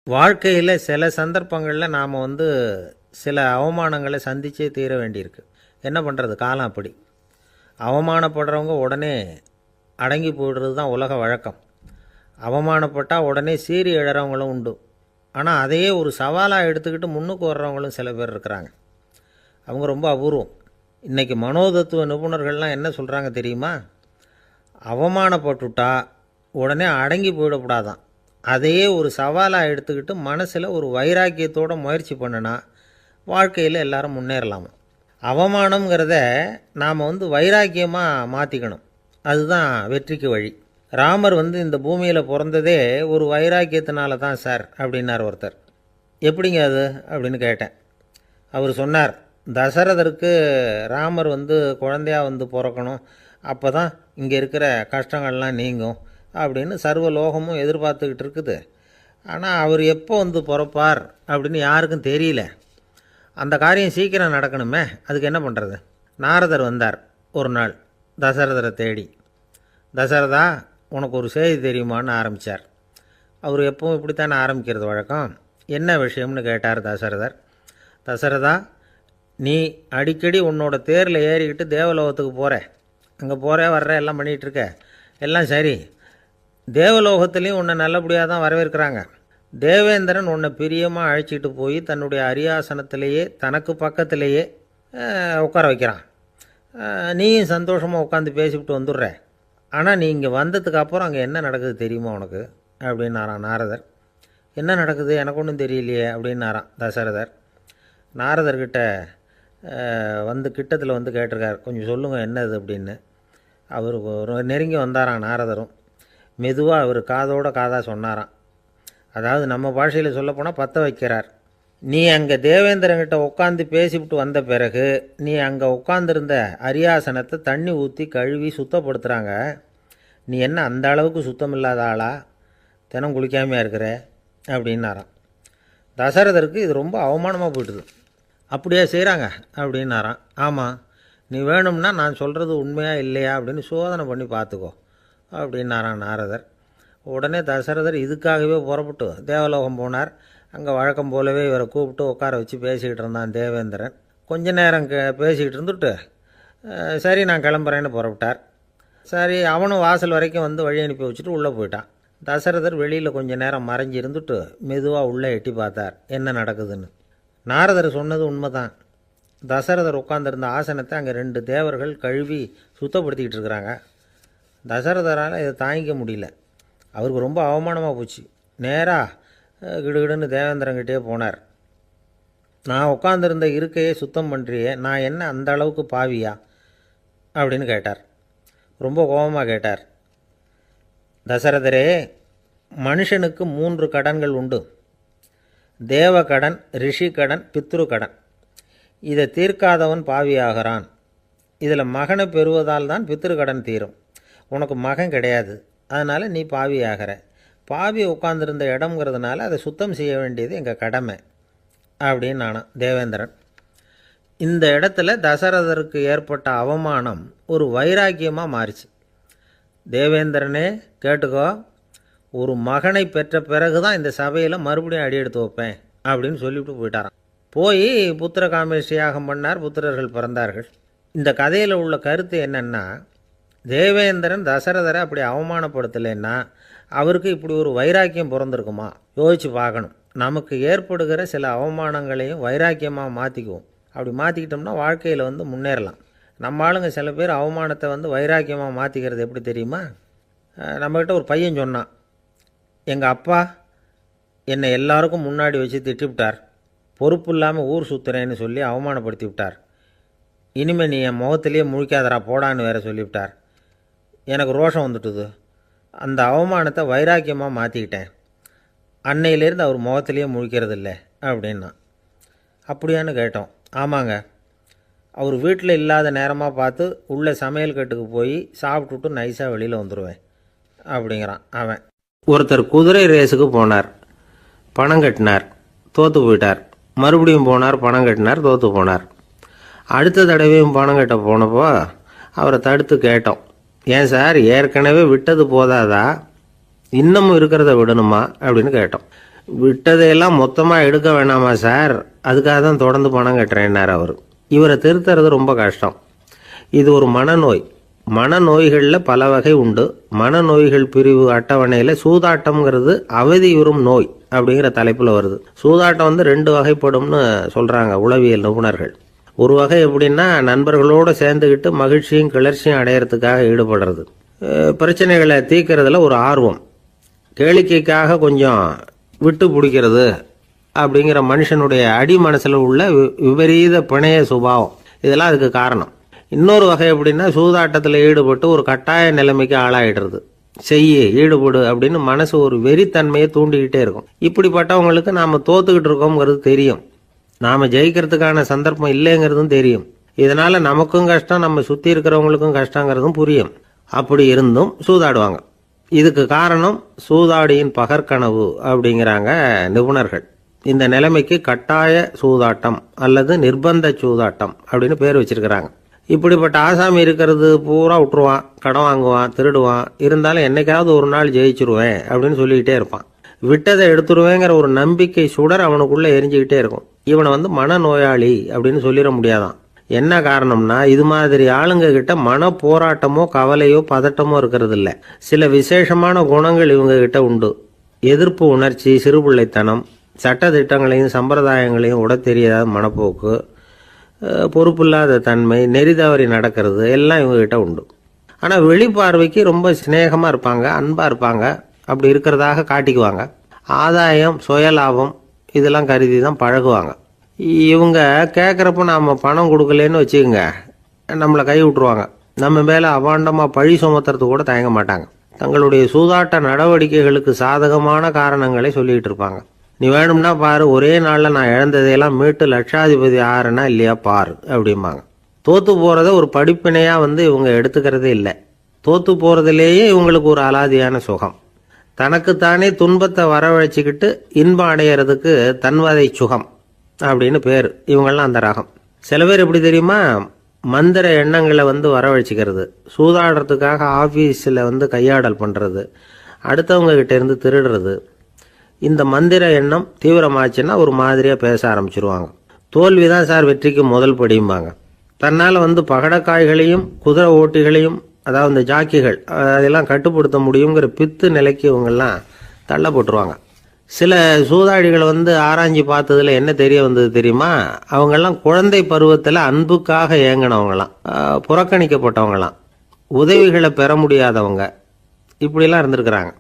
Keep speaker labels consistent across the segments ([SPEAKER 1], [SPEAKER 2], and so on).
[SPEAKER 1] வாழ்க்கையில் சில சந்தர்ப்பங்களில் நாம் சில அவமானங்களை சந்திச்சே தீர வேண்டியிருக்கு. என்ன பண்ணுறது, காலம் அப்படி. அவமானப்படுறவங்க உடனே அடங்கி போய்டுறது தான் உலக வழக்கம். அவமானப்பட்டால் உடனே சீறி எழறவங்களும் உண்டு. ஆனால் அதையே ஒரு சவாலாக எடுத்துக்கிட்டு முன்னுக்கு வர்றவங்களும் சில பேர் இருக்கிறாங்க. அவங்க ரொம்ப அபூர்வம். இன்றைக்கி மனோதத்துவ நிபுணர்கள்லாம் என்ன சொல்கிறாங்க தெரியுமா? அவமானப்பட்டுட்டா உடனே அடங்கி போயிடக்கூடாதான். அதையே ஒரு சவாலாக எடுத்துக்கிட்டு மனசில் ஒரு வைராக்கியத்தோடு முயற்சி பண்ணினா வாழ்க்கையில் எல்லாரும் முன்னேறலாமா. அவமானங்கிறத நாம் வைராக்கியமாக மாற்றிக்கணும். அதுதான் வெற்றிக்கு வழி. ராமர் இந்த பூமியில் பிறந்ததே ஒரு வைராக்கியத்தினால தான் சார் அப்படின்னார் ஒருத்தர். எப்படிங்க அது அப்படின்னு கேட்டேன். அவர் சொன்னார், தசரதருக்கு ராமர் குழந்தையாக பிறக்கணும், அப்போ தான் இங்கே இருக்கிற கஷ்டங்கள்லாம் நீங்கும் அப்படின்னு சர்வ லோகமும் எதிர்பார்த்துக்கிட்டு இருக்குது. ஆனால் அவர் எப்போ பிறப்பார் அப்படின்னு யாருக்கும் தெரியல. அந்த காரியம் சீக்கிரம் நடக்கணுமே, அதுக்கு என்ன பண்ணுறது? நாரதர் வந்தார் ஒரு நாள் தசரதரை தேடி. தசரதா, உனக்கு ஒரு செய்தி தெரியுமான்னு ஆரம்பித்தார். அவர் எப்பவும் இப்படித்தானே ஆரம்பிக்கிறது வழக்கம். என்ன விஷயம்னு கேட்டார் தசரதர். தசரதா, நீ அடிக்கடி உன்னோட தேரில் ஏறிக்கிட்டு தேவலோகத்துக்கு போகிற, அங்கே போகிற வர்ற எல்லாம் பண்ணிகிட்ருக்க, எல்லாம் சரி. தேவலோகத்துலேயும் உன்னை நல்லபடியாக தான் வரவேற்கிறாங்க. தேவேந்திரன் உன்னை பிரியமாக அழைச்சிட்டு போய் தன்னுடைய அரியாசனத்திலேயே தனக்கு பக்கத்திலேயே உட்கார வைக்கிறான். நீயும் சந்தோஷமாக உட்காந்து பேசிவிட்டு வந்துடுற. ஆனால் நீ இங்கே வந்ததுக்கு அப்புறம் அங்கே என்ன நடக்குது தெரியுமா உனக்கு அப்படின்னாரான் நாரதர். என்ன நடக்குது எனக்கு ஒன்றும் தெரியலையே அப்படின்னாரான் தசரதர். நாரதர்கிட்ட கிட்டத்தில் கேட்டிருக்கார், கொஞ்சம் சொல்லுங்கள் என்னது அப்படின்னு. அவர் நெருங்கி வந்தாரான் நாரதரும். மெதுவாக அவர் காதோட காதாக சொன்னாராம். அதாவது நம்ம பாஷையில் சொல்லப்போனால் பற்ற வைக்கிறார். நீ அங்கே தேவேந்திரங்கிட்ட உட்காந்து பேசிவிட்டு வந்த பிறகு நீ அங்கே உட்காந்துருந்த அரியாசனத்தை தண்ணி ஊற்றி கழுவி சுத்தப்படுத்துகிறாங்க. நீ என்ன அந்த அளவுக்கு சுத்தம் இல்லாத ஆளா? தினம் குளிக்காமையாக இருக்கிற அப்படின்னாராம். தசரதருக்கு இது ரொம்ப அவமானமாக போயிட்டுது. அப்படியே செய்கிறாங்க அப்படின்னாராம். ஆமாம், நீ வேணும்னா நான் சொல்கிறது உண்மையாக இல்லையா அப்படின்னு சோதனை பண்ணி பார்த்துக்கோ அப்படின்னாரான் நாரதர். உடனே தசரதர் இதுக்காகவே புறப்பட்டு தேவலோகம் போனார். அங்கே வழக்கம் போலவே இவரை கூப்பிட்டு உட்கார வச்சு பேசிக்கிட்டு இருந்தான் தேவேந்திரன். கொஞ்ச நேரம் பேசிக்கிட்டு இருந்துட்டு சரி நான் கிளம்புறேன்னு புறப்பட்டார். சரி, அவனும் வாசல் வரைக்கும் வழி அனுப்பி வச்சுட்டு உள்ளே போயிட்டான். தசரதர் வெளியில் கொஞ்ச நேரம் மறைஞ்சி இருந்துட்டு மெதுவாக உள்ளே எட்டி பார்த்தார் என்ன நடக்குதுன்னு. நாரதர் சொன்னது உண்மைதான். தசரதர் உட்காந்துருந்த ஆசனத்தை அங்கே 2 தேவர்கள் கழுவி சுத்தப்படுத்திக்கிட்டு இருக்கிறாங்க. தசரதரால் இதை தாங்கிக்க முடியல. அவருக்கு ரொம்ப அவமானமாக போச்சு. நேராக கிடுகிடுன்னு தேவேந்திரங்கிட்டே போனார். நான் உட்காந்துருந்த இருக்கையே சுத்தம் பண்ணுறியே, நான் என்ன அந்த அளவுக்கு பாவியா அப்படின்னு கேட்டார். ரொம்ப கோபமாக கேட்டார். தசரதரே, மனுஷனுக்கு 3 கடன்கள் உண்டு. தேவ கடன், ரிஷி கடன், பித்ரு கடன். இதை தீர்க்காதவன் பாவியாகிறான். இதில் மகனை பெறுவதால் தான் பித்ரு கடன் தீரும். உனக்கு மகன் கிடையாது, அதனால் நீ பாவி ஆகிற. பாவி உட்காந்துருந்த இடம்ங்கிறதுனால அதை சுத்தம் செய்ய வேண்டியது எங்கள் கடமை அப்படின்னு நானான் தேவேந்திரன். இந்த இடத்துல தசரதருக்கு ஏற்பட்ட அவமானம் ஒரு வைராக்கியமாக மாறிச்சு. தேவேந்திரனே கேட்டுக்கோ, ஒரு மகனை பெற்ற பிறகு தான் இந்த சபையில் மறுபடியும் அடி எடுத்து வைப்பேன் அப்படின்னு சொல்லிவிட்டு போயிட்டாரான். போய் புத்திர காமேஷ்டி யாகம் பண்ணார். புத்திரர்கள் பிறந்தார்கள். இந்த கதையில் உள்ள கருத்து என்னென்னா, தேவேந்திரன் தசரதரை அப்படி அவமானப்படுத்தலைன்னா அவருக்கு இப்படி ஒரு வைராக்கியம் பிறந்திருக்குமா? யோசித்து பார்க்கணும். நமக்கு ஏற்படுகிற சில அவமானங்களையும் வைராக்கியமாக மாற்றிக்குவோம். அப்படி மாற்றிக்கிட்டோம்னா வாழ்க்கையில் முன்னேறலாம். நம்ம ஆளுங்க சில பேர் அவமானத்தை வைராக்கியமாக மாற்றிக்கிறது எப்படி தெரியுமா? நம்மக்கிட்ட ஒரு பையன் சொன்னான், எங்கள் அப்பா என்னை எல்லாருக்கும் முன்னாடி வச்சு திட்டிவிட்டார், பொறுப்பு இல்லாமல் ஊர் சுற்றுறேன்னு சொல்லி அவமானப்படுத்தி விட்டார். இனிமேல் நீ என் முகத்திலேயே முழிக்காதரா போடான்னு வேற சொல்லிவிட்டார். எனக்கு ரோஷம் வந்துட்டுது. அந்த அவமானத்தை வைராக்கியமாக மாற்றிக்கிட்டேன். அன்னையிலேருந்து அவர் முகத்திலேயே முழிக்கிறதில்ல அப்படின்னா. அப்படியான்னு கேட்டோம். ஆமாங்க, அவர் வீட்டில் இல்லாத நேரமாக பார்த்து உள்ளே சமையல் கட்டுக்கு போய் சாப்பிட்டுட்டு நைஸாக வெளியில் வந்துடுவேன் அப்படிங்கிறான் அவன். ஒருத்தர் குதிரை ரேஸுக்கு போனார், பணம் கட்டினார், தோற்று போயிட்டார். மறுபடியும் போனார், பணம் கட்டினார், தோற்று போனார். அடுத்த தடவையும் பணம் கட்ட போனப்போ அவரை தடுத்து கேட்டோம், ஏன் சார் ஏற்கனவே விட்டது போதாதா, இன்னமும் இருக்கிறத விடணுமா அப்படின்னு கேட்டோம். விட்டதையெல்லாம் மொத்தமாக எடுக்க வேணாமா சார், அதுக்காக தான் தொடர்ந்து பணம் கட்டுறேன்னார் அவர். இவரை திருத்துறது ரொம்ப கஷ்டம். இது ஒரு மனநோய். மனநோய்களில் பல வகை உண்டு. மனநோய்கள் பிரிவு அட்டவணையில் சூதாட்டம்ங்கிறது அவதியுறும் நோய் அப்படிங்கிற தலைப்பில் வருது. சூதாட்டம் 2 வகைப்படும்னு சொல்கிறாங்க உளவியல் நிபுணர்கள். ஒரு வகை எப்படின்னா, நண்பர்களோடு சேர்ந்துக்கிட்டு மகிழ்ச்சியும் கிளர்ச்சியும் அடையிறதுக்காக ஈடுபடுறது. பிரச்சனைகளை தீர்க்கறதுல ஒரு ஆர்வம், கேளிக்கைக்காக கொஞ்சம் விட்டு பிடிக்கிறது அப்படிங்கிற மனுஷனுடைய அடி மனசில் உள்ள விபரீத பிணைய சுபாவம், இதெல்லாம் அதுக்கு காரணம். இன்னொரு வகை எப்படின்னா, சூதாட்டத்தில் ஈடுபட்டு ஒரு கட்டாய நிலைமைக்கு ஆளாயிடுறது. ஈடுபடு அப்படின்னு மனசு ஒரு வெறித்தன்மையை தூண்டிக்கிட்டே இருக்கும். இப்படிப்பட்டவங்களுக்கு நாம் தோத்துக்கிட்டு இருக்கோங்கிறது தெரியும், நாம் ஜெயிக்கிறதுக்கான சந்தர்ப்பம் இல்லைங்கிறதும் தெரியும். இதனால் நமக்கும் கஷ்டம், நம்ம சுற்றி இருக்கிறவங்களுக்கும் கஷ்டங்கிறதும் புரியும். அப்படி இருந்தும் சூதாடுவாங்க. இதுக்கு காரணம் சூதாடியின் பகற்கனவு அப்படிங்கிறாங்க நிபுணர்கள். இந்த நிலைமைக்கு கட்டாய சூதாட்டம் அல்லது நிர்பந்த சூதாட்டம் அப்படின்னு பேர் வச்சிருக்கிறாங்க. இப்படிப்பட்ட ஆசாமி இருக்கிறது பூரா விட்டுருவான், கடன் வாங்குவான், திருடுவான். இருந்தாலும் என்னைக்காவது ஒரு நாள் ஜெயிச்சிருவேன் அப்படின்னு சொல்லிக்கிட்டே இருப்பான். விட்டதை எடுத்துருவேங்கிற ஒரு நம்பிக்கை சுடர் அவனுக்குள்ளே எரிஞ்சுக்கிட்டே இருக்கும். இவனை மனநோயாளி அப்படின்னு சொல்லிட முடியாதான். என்ன காரணம்னா, இது மாதிரி ஆளுங்க கிட்ட மன போராட்டமோ கவலையோ பதட்டமோ இருக்கிறது இல்லை. சில விசேஷமான குணங்கள் இவங்க கிட்ட உண்டு. எதிர்ப்பு உணர்ச்சி, சிறுபிள்ளைத்தனம், சட்ட திட்டங்களையும் சம்பிரதாயங்களையும் உட தெரியாத மனப்போக்கு, பொறுப்பில்லாத தன்மை, நெறிதவறி நடக்கிறது எல்லாம் இவங்ககிட்ட உண்டு. ஆனால் வெளிப்பார்வைக்கு ரொம்ப சிநேகமாக இருப்பாங்க, அன்பாக இருப்பாங்க. அப்படி இருக்கிறதாக காட்டிக்குவாங்க. ஆதாயம், சுயலாபம் இதெல்லாம் கருதி தான் பழகுவாங்க. இவங்க கேட்குறப்ப நாம் பணம் கொடுக்கலன்னு வச்சுக்கோங்க, நம்மளை கை விட்டுருவாங்க. நம்ம மேலே அபாண்டமாக பழி சுமத்துறது கூட தயங்க மாட்டாங்க. தங்களுடைய சூதாட்ட நடவடிக்கைகளுக்கு சாதகமான காரணங்களை சொல்லிகிட்டு இருப்பாங்க. நீ வேணும்னா பாரு, ஒரே நாளில் நான் இழந்ததையெல்லாம் மீட்டு லட்சாதிபதி ஆறனா இல்லையா பாரு அப்படிம்பாங்க. தோற்று போகிறத ஒரு படிப்பினையாக இவங்க எடுத்துக்கிறதே இல்லை. தோற்று போகிறதுலேயே இவங்களுக்கு ஒரு அலாதியான சுகம். தனக்குத்தானே துன்பத்தை வரவழைச்சிக்கிட்டு இன்பம் அடையிறதுக்கு தன்வதை சுகம் அப்படின்னு பேர். இவங்கெல்லாம் அந்த ரகம். சில பேர் எப்படி தெரியுமா, மந்திர எண்ணங்களை வரவழைச்சிக்கிறது, சூதாடுறதுக்காக ஆஃபீஸில் கையாடல் பண்ணுறது, அடுத்தவங்க கிட்ட இருந்து திருடுறது. இந்த மந்திர எண்ணம் தீவிரமாச்சுன்னா ஒரு மாதிரியாக பேச ஆரம்பிச்சிருவாங்க. தோல்வி தான் சார் வெற்றிக்கு முதல் படியும்பாங்க. தன்னால் பகடக்காய்களையும் குதிரை ஓட்டிகளையும், அதாவது இந்த ஜாக்கிகள், அதெல்லாம் கட்டுப்படுத்த முடியுங்கிற பித்து நிலைக்கு இவங்கெல்லாம் தள்ளப்பட்டுருவாங்க. சில சூதாடிகளை ஆராய்ச்சி பார்த்ததுல என்ன தெரிய வந்தது தெரியுமா, அவங்கெல்லாம் குழந்தை பருவத்தில் அன்புக்காக ஏங்கினவங்களாம், புறக்கணிக்கப்பட்டவங்களாம், உதவிகளை பெற முடியாதவங்க, இப்படிலாம் இருந்திருக்கிறாங்க.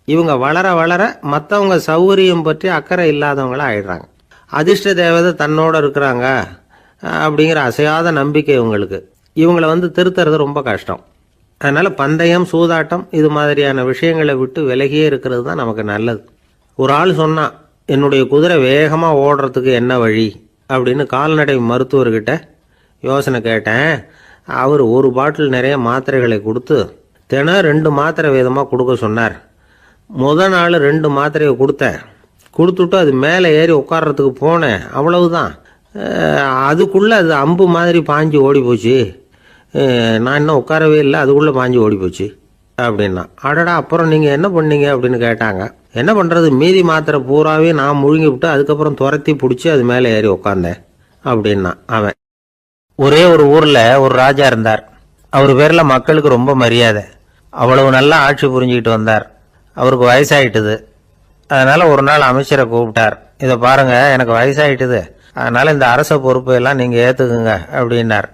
[SPEAKER 1] இவங்க வளர வளர மற்றவங்க சௌகரியம் பற்றி அக்கறை இல்லாதவங்களாக ஆயிடுறாங்க. அதிர்ஷ்ட தேவதை தன்னோட இருக்கிறாங்க அப்படிங்கிற அசையாத நம்பிக்கை இவங்களுக்கு. இவங்களை திருத்துறது ரொம்ப கஷ்டம். அதனால் பந்தயம், சூதாட்டம் இது மாதிரியான விஷயங்களை விட்டு விலகியே இருக்கிறது தான் நமக்கு நல்லது. ஒரு ஆள் சொன்னான், என்னுடைய குதிரை வேகமாக ஓடுறதுக்கு என்ன வழி அப்படின்னு கால்நடை மருத்துவர்கிட்ட யோசனை கேட்டேன். அவர் ஒரு பாட்டில் நிறைய மாத்திரைகளை கொடுத்து தினம் 2 மாத்திரை விதமாக கொடுக்க சொன்னார். நாள் 2 மாத்திரையை கொடுத்துட்டு அது மேலே ஏறி உட்கார்றதுக்கு போனேன். அவ்வளவுதான். அதுக்குள்ளே அது அம்பு மாதிரி பாஞ்சு ஓடி போச்சு. நான் இன்னும் உட்காரவே இல்லை, அதுக்குள்ளே பாஞ்சு ஓடி போச்சு அப்படின்னா. அடடா, அப்புறம் நீங்கள் என்ன பண்ணீங்க அப்படின்னு கேட்டாங்க. என்ன பண்ணுறது, மீதி மாத்திரை பூராவே நான் முழுங்கி விட்டு அதுக்கப்புறம் துரத்தி பிடிச்சி அது மேலே ஏறி உட்காந்தேன் அப்படின்னா அவன். ஒரே ஒரு ஊரில் ஒரு ராஜா இருந்தார். அவர் பேரில் மக்களுக்கு ரொம்ப மரியாதை. அவ்வளவு நல்லா ஆட்சி புரிஞ்சுக்கிட்டு வந்தார். அவருக்கு வயசாயிட்டுது. அதனால் ஒரு நாள் அமைச்சரை கூப்பிட்டார். இதை பாருங்கள், எனக்கு வயசாயிட்டுது, அதனால் இந்த அரச பொறுப்பை எல்லாம் நீங்கள் ஏற்றுக்குங்க அப்படின்னார்.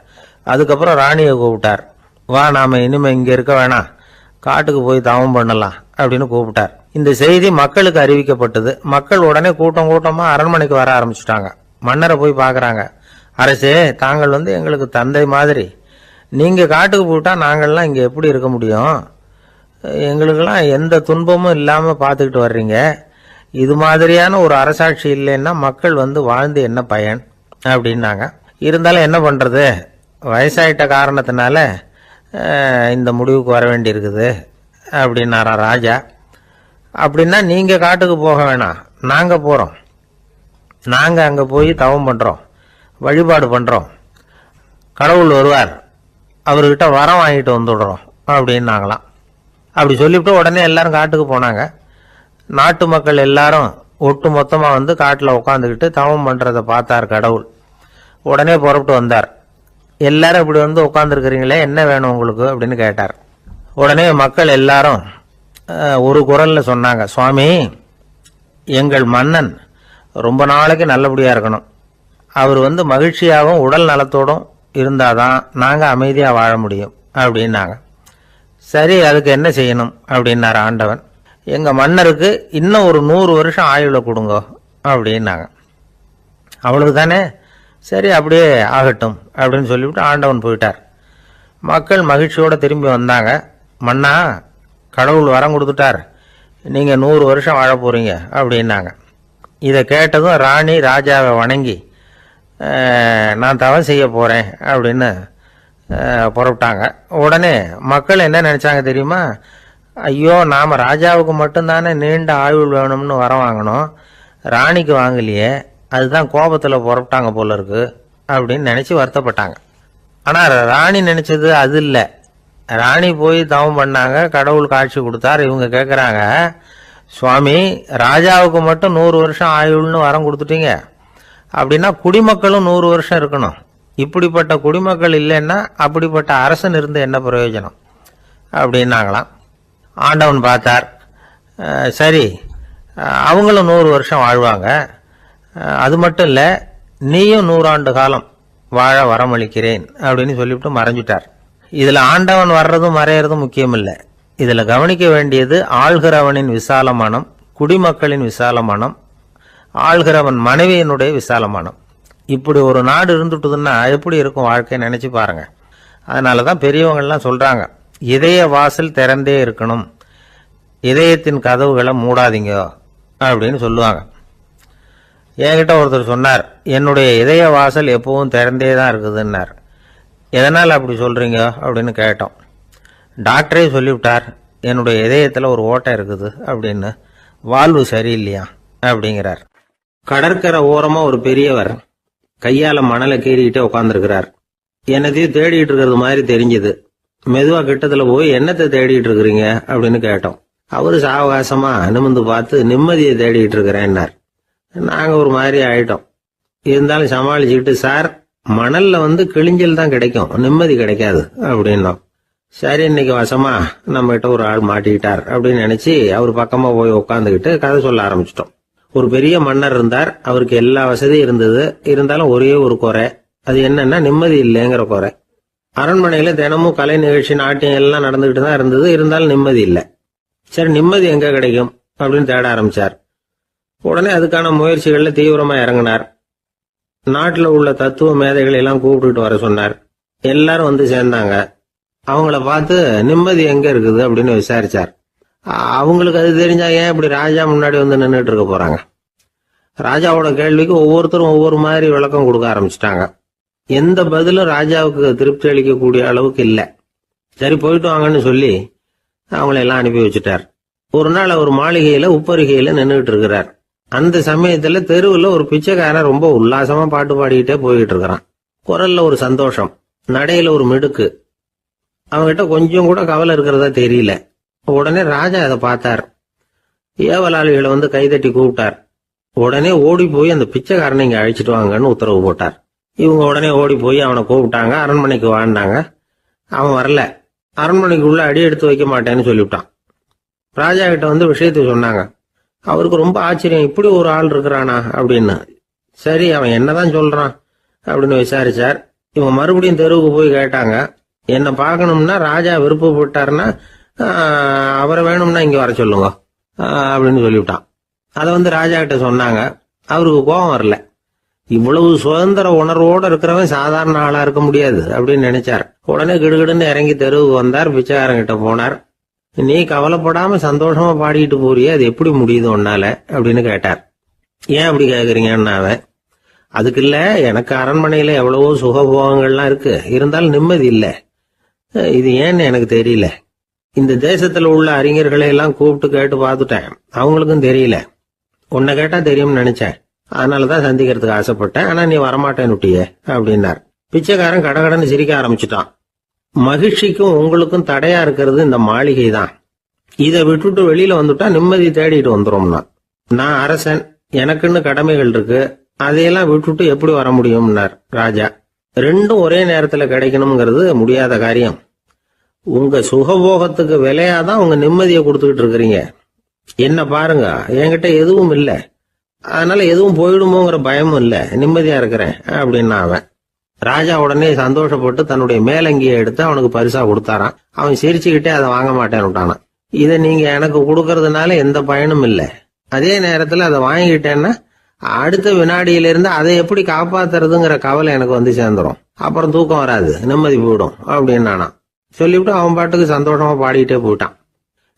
[SPEAKER 1] அதுக்கப்புறம் ராணியை கூப்பிட்டார். வா, நாம் இனிமேல் இங்கே இருக்க வேணாம், காட்டுக்கு போய் தவம் பண்ணலாம் அப்படின்னு கூப்பிட்டார். இந்த செய்தி மக்களுக்கு அறிவிக்கப்பட்டது. மக்கள் உடனே கூட்டமாக அரண்மனைக்கு வர ஆரம்பிச்சுட்டாங்க. மன்னரை போய் பார்க்குறாங்க. அரசே, தாங்கள் எங்களுக்கு தந்தை மாதிரி. நீங்கள் காட்டுக்கு போயிட்டா நாங்கள்லாம் இங்கே எப்படி இருக்க முடியும்? எங்களுக்கெல்லாம் எந்த துன்பமும் இல்லாமல் பார்த்துக்கிட்டு வர்றீங்க. இது மாதிரியான ஒரு அரசாட்சி இல்லைன்னா மக்கள் வாழ்ந்து என்ன பயன் அப்படின்னாங்க. இருந்தாலும் என்ன பண்ணுறது, வயசாயிட்ட காரணத்தினால இந்த முடிவுக்கு வர வேண்டியிருக்குது அப்படின்னாரா ராஜா. அப்படின்னா நீங்கள் காட்டுக்கு போக வேணாம், நாங்கள் போகிறோம். நாங்கள் அங்கே போய் தவம் பண்ணுறோம், வழிபாடு பண்ணுறோம். கடவுள் வருவார், அவர்கிட்ட வரம் வாங்கிட்டு வந்துடுறோம் அப்படின்னாங்களாம். அப்படி சொல்லிவிட்டு உடனே எல்லாரும் காட்டுக்கு போனாங்க. நாட்டு மக்கள் எல்லாரும் ஒட்டு மொத்தமாக வந்து காட்டில் உட்காந்துக்கிட்டு தவம் பண்ணுறதை பார்த்தார் கடவுள். உடனே புறப்பட்டு வந்தார். எல்லாரும் இப்படி வந்து உட்காந்துருக்கிறீங்களே, என்ன வேணும் உங்களுக்கு அப்படின்னு கேட்டார். உடனே மக்கள் எல்லாரும் ஒரு குரலில் சொன்னாங்க, சுவாமி, எங்கள் மன்னன் ரொம்ப நாளைக்கு நல்லபடியாக இருக்கணும். அவர் வந்து மகிழ்ச்சியாகவும் உடல் நலத்தோடும் இருந்தாதான் நாங்கள் அமைதியாக வாழ முடியும் அப்படின்னாங்க. சரி, அதுக்கு என்ன செய்யணும் அப்படின்னார் ஆண்டவன். எங்கள் மன்னருக்கு இன்னும் ஒரு 100 வருஷம் ஆயுளை கொடுங்க அப்படின்னாங்க. அவ்வளவு தானே, சரி அப்படியே ஆகட்டும் அப்படின்னு சொல்லிவிட்டு ஆண்டவன் போயிட்டார். மக்கள் மகிழ்ச்சியோடு திரும்பி வந்தாங்க. மன்னா, கடவுள் வரம் கொடுத்துட்டார், நீங்கள் 100 வருஷம் வாழ போகிறீங்க அப்படின்னாங்க. இதை கேட்டதும் ராணி ராஜாவை வணங்கி, நான் தவம் செய்ய போகிறேன் அப்படின்னு புறப்பட்டாங்க. உடனே மக்கள் என்ன நினச்சாங்க தெரியுமா? ஐயோ, நாம் ராஜாவுக்கு மட்டும்தானே நீண்ட ஆயுள் வேணும்னு வரம் வாங்கினோம், ராணிக்கு வாங்கலையே, அதுதான் கோபத்தில் புறப்பட்டாங்க போல இருக்கு அப்படின்னு நினச்சி வருத்தப்பட்டாங்க. ஆனால் ராணி நினச்சது அது இல்லை. ராணி போய் தவம் பண்ணாங்க, கடவுள் காட்சி கொடுத்தார். இவங்க கேட்குறாங்க, சுவாமி, ராஜாவுக்கு மட்டும் 100 வருஷம் ஆயுள்னு வரம் கொடுத்துட்டீங்க, அப்படின்னா குடிமக்களும் 100 வருஷம் இருக்கணும். இப்படிப்பட்ட குடிமக்கள் இல்லைன்னா அப்படிப்பட்ட அரசன் இருந்து என்ன பிரயோஜனம் அப்படின்னாங்களாம். ஆண்டவன் பார்த்தார், சரி அவங்களும் 100 வருஷம் வாழ்வாங்க, அது மட்டும் இல்லை, நீயும் 100 ஆண்டு காலம் வாழ வரமளிக்கிறேன் அப்படின்னு சொல்லிவிட்டு மறைஞ்சிட்டார். இதில் ஆண்டவன் வர்றதும் மறையிறதும் முக்கியம் இல்லை. இதில் கவனிக்க வேண்டியது ஆள்கிறவனின் விசால மனம், குடிமக்களின் விசால மனம், ஆள்கிறவன் மனைவியினுடைய விசால மனம். இப்படி ஒரு நாடு இருந்துட்டுதுன்னா எப்படி இருக்கும் வாழ்க்கை நினைச்சு பாருங்க. அதனால தான் பெரியவங்கள்லாம் சொல்றாங்க, இதய வாசல் திறந்தே இருக்கணும், இதயத்தின் கதவுகளை மூடாதீங்க அப்படின்னு சொல்லுவாங்க. என்கிட்ட ஒருத்தர் சொன்னார், என்னுடைய இதய வாசல் எப்பவும் திறந்தே தான் இருக்குதுன்னார். எதனால் அப்படி சொல்றீங்க அப்படின்னு கேட்டோம். டாக்டரே சொல்லிவிட்டார், என்னுடைய இதயத்தில் ஒரு ஓட்டை இருக்குது அப்படின்னு, வால்வு சரியில்லையா அப்படிங்கிறார். கடற்கரை ஓரமாக ஒரு பெரியவர் கையால் மணலை கீறிக்கிட்டே உட்காந்துருக்கிறார். என்னத்தையும் தேடிட்டு இருக்கிறது மாதிரி தெரிஞ்சுது. மெதுவாக கிட்டத்தில் போய் என்னத்தை தேடிட்டு இருக்கிறீங்க அப்படின்னு கேட்டோம். அவரு சாவகாசமா நிமிந்து பார்த்து நிம்மதியை தேடிட்டு இருக்கிறேன்னார். நாங்கள் ஒரு மாதிரி ஆயிட்டோம். இருந்தாலும் சமாளிச்சுக்கிட்டு, சார், மணல்ல வந்து கிழிஞ்சல் தான் கிடைக்கும், நிம்மதி கிடைக்காது அப்படின்னோம். சரி, இன்னைக்கு வசமா நம்ம கிட்ட ஒரு ஆள் மாட்டிக்கிட்டார் அப்படின்னு நினைச்சு அவர் பக்கமா போய் உட்காந்துக்கிட்டு கதை சொல்ல ஆரம்பிச்சிட்டோம். ஒரு பெரிய மன்னர் இருந்தார், அவருக்கு எல்லா வசதியும் இருந்தது. இருந்தாலும் ஒரே ஒரு குறை, அது என்னன்னா நிம்மதி இல்லைங்கிற குறை. அரண்மனையில தினமும் கலை நிகழ்ச்சி, நாட்டியம் எல்லாம் நடந்துகிட்டு தான் இருந்தது, இருந்தாலும் நிம்மதி இல்லை. சரி, நிம்மதி எங்க கிடைக்கும் அப்படின்னு தேட ஆரம்பிச்சார். உடனே அதுக்கான முயற்சிகள்ல தீவிரமா இறங்கினார். நாட்டில் உள்ள தத்துவ மேதைகளை எல்லாம் கூப்பிட்டுட்டு வர சொன்னார். எல்லாரும் வந்து சேர்ந்தாங்க. அவங்கள பார்த்து நிம்மதி எங்க இருக்குது அப்படின்னு விசாரிச்சார். அவங்களுக்கு அது தெரிஞ்சா ஏன் இப்படி ராஜா முன்னாடி வந்து நின்றுட்டு இருக்க போறாங்க? ராஜாவோட கேள்விக்கு ஒவ்வொருத்தரும் ஒவ்வொரு மாதிரி விளக்கம் கொடுக்க ஆரம்பிச்சிட்டாங்க. எந்த பதிலும் ராஜாவுக்கு திருப்தி அளிக்கக்கூடிய அளவுக்கு இல்லை. சரி, போயிட்டு வாங்கன்னு சொல்லி அவங்கள எல்லாம் அனுப்பி வச்சுட்டார். ஒரு நாள் அவர் மாளிகையில உப்பருகையில நின்றுட்டு இருக்கிறார். அந்த சமயத்துல தெருவில் ஒரு பிச்சைக்காரன் ரொம்ப உல்லாசமா பாட்டு பாடிக்கிட்டே போயிட்டு இருக்கிறான். குரல்ல ஒரு சந்தோஷம், நடையில ஒரு மிடுக்கு. அவங்ககிட்ட கொஞ்சம் கூட கவலை இருக்கிறதா தெரியல. உடனே ராஜா அதை பார்த்தார். ஏவலாளிகளை வந்து கைதட்டி கூப்பிட்டார். உடனே ஓடி போய் அந்த பிச்சைக்காரனை இங்க அழைச்சிட்டு வாங்கன்னு உத்தரவு போட்டார். இவங்க உடனே ஓடி போய் அவனை கூப்பிட்டாங்க. அரண்மனைக்கு வாழ்ந்தாங்க. அவன் வரல. அரண்மனைக்குள்ள அடி எடுத்து வைக்க மாட்டேன்னு சொல்லிவிட்டான். ராஜா கிட்ட வந்து விஷயத்தை சொன்னாங்க. அவருக்கு ரொம்ப ஆச்சரியம், இப்படி ஒரு ஆள் இருக்கிறானா அப்படின்னு. சரி, அவன் என்னதான் சொல்றான் அப்படின்னு விசாரிச்சார். இவன் மறுபடியும் தெருவுக்கு போய் கேட்டாங்க. என்ன பார்க்கணும்னா ராஜா விருப்பப்பட்டாருன்னா அவரை வேணும்னா இங்க வர சொல்லுங்க அப்படின்னு சொல்லிவிட்டான். அதை வந்து ராஜா கிட்ட சொன்னாங்க. அவருக்கு கோபம் வரல. இவ்வளவு சுதந்திர உணர்வோடு இருக்கிறவன் சாதாரண ஆளா இருக்க முடியாது அப்படின்னு நினைச்சார். உடனே கிடுகிடுன்னு இறங்கி தெருவுக்கு வந்தார். பிச்சைக்காரங்கிட்ட போனார். நீ கவலைப்படாம சந்தோஷமா பாடிக்கிட்டு போறியே, அது எப்படி முடியுது உன்னால அப்படின்னு கேட்டார். ஏன் அப்படி கேக்குறீங்கன்னா, அதுக்கு இல்ல, எனக்கு அரண்மனையில எவ்வளவோ சுகபோகங்கள்லாம் இருக்கு, இருந்தாலும் நிம்மதி இல்ல. இது ஏன்னு எனக்கு தெரியல. இந்த தேசத்துல உள்ள அறிஞர்களை எல்லாம் கூப்பிட்டு கேட்டு பார்த்துட்டேன், அவங்களுக்கும் தெரியல. உன்னை கேட்டா தெரியும்னு நினைச்சேன், அதனாலதான் சந்திக்கிறதுக்கு ஆசைப்பட்டேன். ஆனா நீ வரமாட்டேன்னுட்டியே அப்படின்னார். பிச்சைக்காரன் கடகடன்னு சிரிக்க ஆரம்பிச்சுட்டான். மகிழ்ச்சிக்கும் உங்களுக்கும் தடையா இருக்கிறது இந்த மாளிகை தான். இதை விட்டுட்டு வெளியில வந்துட்டா நிம்மதி தேடிட்டு வந்துரும்னா. நான் அரசன், எனக்குன்னு கடமைகள் இருக்கு, அதையெல்லாம் விட்டுட்டு எப்படி வர முடியும்னார் ராஜா. ரெண்டும் ஒரே நேரத்துல கிடைக்கணுங்கிறது முடியாத காரியம். உங்க சுகபோகத்துக்கு விலையாதான் உங்க நிம்மதியை கொடுத்துக்கிட்டு இருக்கிறீங்க. என்ன பாருங்க, என்கிட்ட எதுவும் இல்லை, அதனால எதுவும் போயிடுமோங்கிற பயமும் இல்லை, நிம்மதியா இருக்கிறேன் அப்படின்னா அவன். ராஜா உடனே சந்தோஷப்பட்டு தன்னுடைய மேலங்கியை எடுத்து அவனுக்கு பரிசா கொடுத்தாரான். அவன் சிரிச்சுக்கிட்டே அதை வாங்க மாட்டேன்னு விட்டானான். இதை நீங்க எனக்கு கொடுக்கறதுனால எந்த பயனும் இல்லை, அதே நேரத்துல அதை வாங்கிட்டேன்னா அடுத்த வினாடியிலிருந்து அதை எப்படி காப்பாத்துறதுங்கிற கவலை எனக்கு வந்து சேர்ந்துடும், அப்புறம் தூக்கம் வராது, நிம்மதி போயிடும் அப்படின்னானா. சொல்லிவிட்டு அவன் பாட்டுக்கு சந்தோஷமா பாடிக்கிட்டே போயிட்டான்.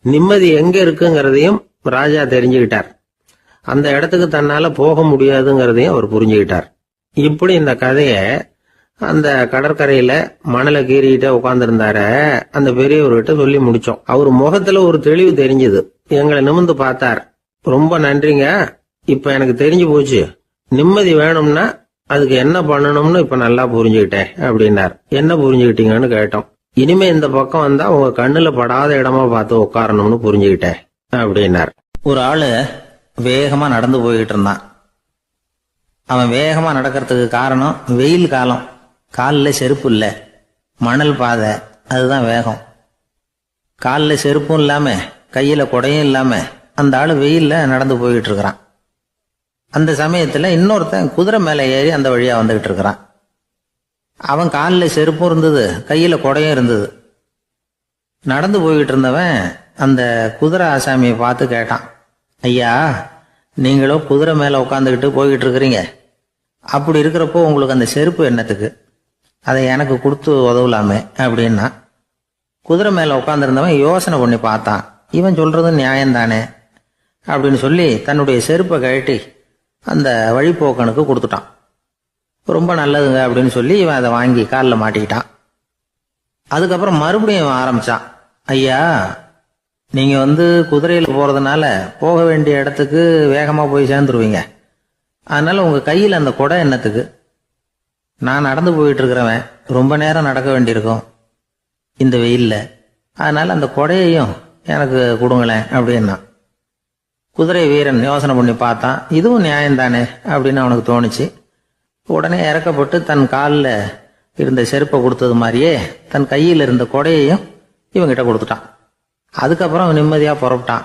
[SPEAKER 1] நிம்மதி எங்க இருக்குங்கிறதையும் ராஜா தெரிஞ்சுக்கிட்டார். அந்த இடத்துக்கு தன்னால போக முடியாதுங்கிறதையும் அவர் புரிஞ்சுக்கிட்டார். இப்படி இந்த கதைய அந்த கடற்கரையில மணலை கீறிக்கிட்டே உட்கார்ந்துருந்தார அந்த பெரியவர்கிட்ட சொல்லி முடிச்சோம். அவர் முகத்துல ஒரு தெளிவு தெரிஞ்சது. எங்களை நிமிர்ந்து பார்த்தார். ரொம்ப நன்றிங்க, இப்ப எனக்கு தெரிஞ்சு போச்சு, நிம்மதி வேணும்னா அதுக்கு என்ன பண்ணணும்னு இப்ப நல்லா புரிஞ்சுக்கிட்டேன் அப்படின்னார். என்ன புரிஞ்சுக்கிட்டீங்கன்னு கேட்டோம். இனிமே இந்த பக்கம் வந்தா உங்க கண்ணுல படாத இடமா பார்த்து உட்காரணும்னு புரிஞ்சுக்கிட்டேன் அப்படின்னார்.
[SPEAKER 2] ஒரு ஆளு வேகமா நடந்து போய்கிட்டு இருந்தான். அவன் வேகமா நடக்கிறதுக்கு காரணம் வெயில் காலம், காலில் செருப்பு இல்லை, மணல் பாதை, அதுதான் வேகம். காலில் செருப்பும் இல்லாம கையில குடையும் இல்லாம அந்த ஆளு வெயில்ல நடந்து போய்கிட்டு இருக்கிறான். அந்த சமயத்துல இன்னொருத்தன் குதிரை மேல ஏறி அந்த வழியா வந்துகிட்டு இருக்கிறான். அவன் காலில் செருப்பும் இருந்தது, கையில குடையும் இருந்தது. நடந்து போய்கிட்டு இருந்தவன் அந்த குதிரை ஆசாமியை பார்த்து கேட்டான், ஐயா, நீங்களும் குதிரை மேல உட்காந்துக்கிட்டு போய்கிட்டு இருக்கிறீங்க, அப்படி இருக்கிறப்போ உங்களுக்கு அந்த செருப்பு என்னத்துக்கு, அதை எனக்கு கொடுத்து உதவலாமே அப்படின்னா. குதிரை மேல உட்காந்துருந்தவன் யோசனை பண்ணி பார்த்தான். இவன் சொல்றது நியாயம்தானே அப்படின்னு சொல்லி தன்னுடைய செருப்பை கழட்டி அந்த வழிப்போக்கனுக்கு கொடுத்துட்டான். ரொம்ப நல்லதுங்க அப்படின்னு சொல்லி இவன் அதை வாங்கி காலில் மாட்டிக்கிட்டான். அதுக்கப்புறம் மறுபடியும் இவன் ஆரம்பிச்சான், ஐயா, நீங்க குதிரையில போறதுனால போக வேண்டிய இடத்துக்கு வேகமா போய் சேர்ந்துருவீங்க, அதனால உங்க கையில் அந்த குடை என்னத்துக்கு, நான் நடந்து போயிட்டு இருக்கிறவன், ரொம்ப நேரம் நடக்க வேண்டியிருக்கும் இந்த வெயில்ல, அதனால அந்த குடையையும் எனக்கு கொடுங்களேன் அப்படின்னா. குதிரை வீரன் யோசனை பண்ணி பார்த்தான். இதுவும் நியாயம்தானே அப்படின்னு அவனுக்கு தோணுச்சு. உடனே இறக்கப்பட்டு தன் காலில் இருந்த செருப்பை கொடுத்தது மாதிரியே தன் கையில் இருந்த கொடையையும் இவங்கிட்ட கொடுத்துட்டான். அதுக்கப்புறம் அவன் நிம்மதியாக புறப்பட்டான்.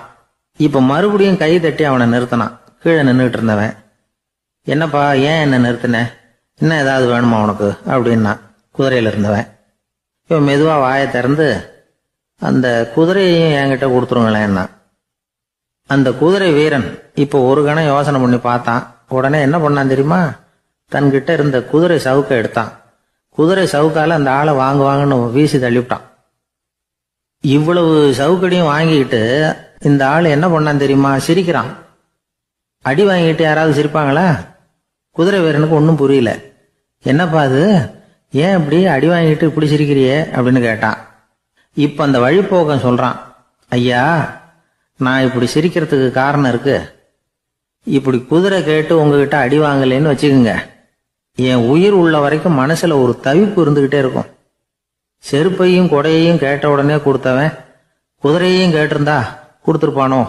[SPEAKER 2] இப்போ மறுபடியும் கை தட்டி அவனை நிறுத்தினான். கீழே நின்றுட்டு இருந்தவன், என்னப்பா ஏன் என்ன நிறுத்தின, இன்னும் ஏதாவது வேணுமா உனக்கு அப்படின்னா குதிரையில் இருந்தவன். இவன் மெதுவாக வாயை திறந்து அந்த குதிரையையும் என்கிட்ட கொடுத்துருங்களேன்னா. அந்த குதிரை வீரன் இப்போ ஒரு கணம் யோசனை பண்ணி பார்த்தான். உடனே என்ன பண்ணான் தெரியுமா, தன்கிட்ட இருந்த குதிரை சவுக்கை எடுத்தான். குதிரை சவுக்கால அந்த ஆளை வாங்குவாங்கன்னு வீசி தள்ளிவிட்டான். இவ்வளவு சவுக்கடியும் வாங்கிக்கிட்டு இந்த ஆள் என்ன பண்ணான் தெரியுமா, சிரிக்கிறான். அடி வாங்கிட்டு யாராவது சிரிப்பாங்களா? குதிரை வீரனுக்கு ஒன்றும் புரியல. என்னப்பா அது, ஏன் இப்படி அடி வாங்கிட்டு இப்படி சிரிக்கிறியே அப்படின்னு கேட்டான். இப்ப அந்த வழிப்போக்கன் சொல்றான், ஐயா, நான் இப்படி சிரிக்கிறதுக்கு காரணம் இருக்கு. இப்படி குதிரை கேட்டு உங்ககிட்ட அடி வாங்கலேன்னு வச்சுக்கோங்க, என் உயிர் உள்ள வரைக்கும் மனசுல ஒரு தவிப்பு இருந்துகிட்டே இருக்கும். செருப்பையும் கொடையையும் கேட்ட உடனே கொடுத்தவன் குதிரையையும் கேட்டிருந்தா கொடுத்துருப்பானோ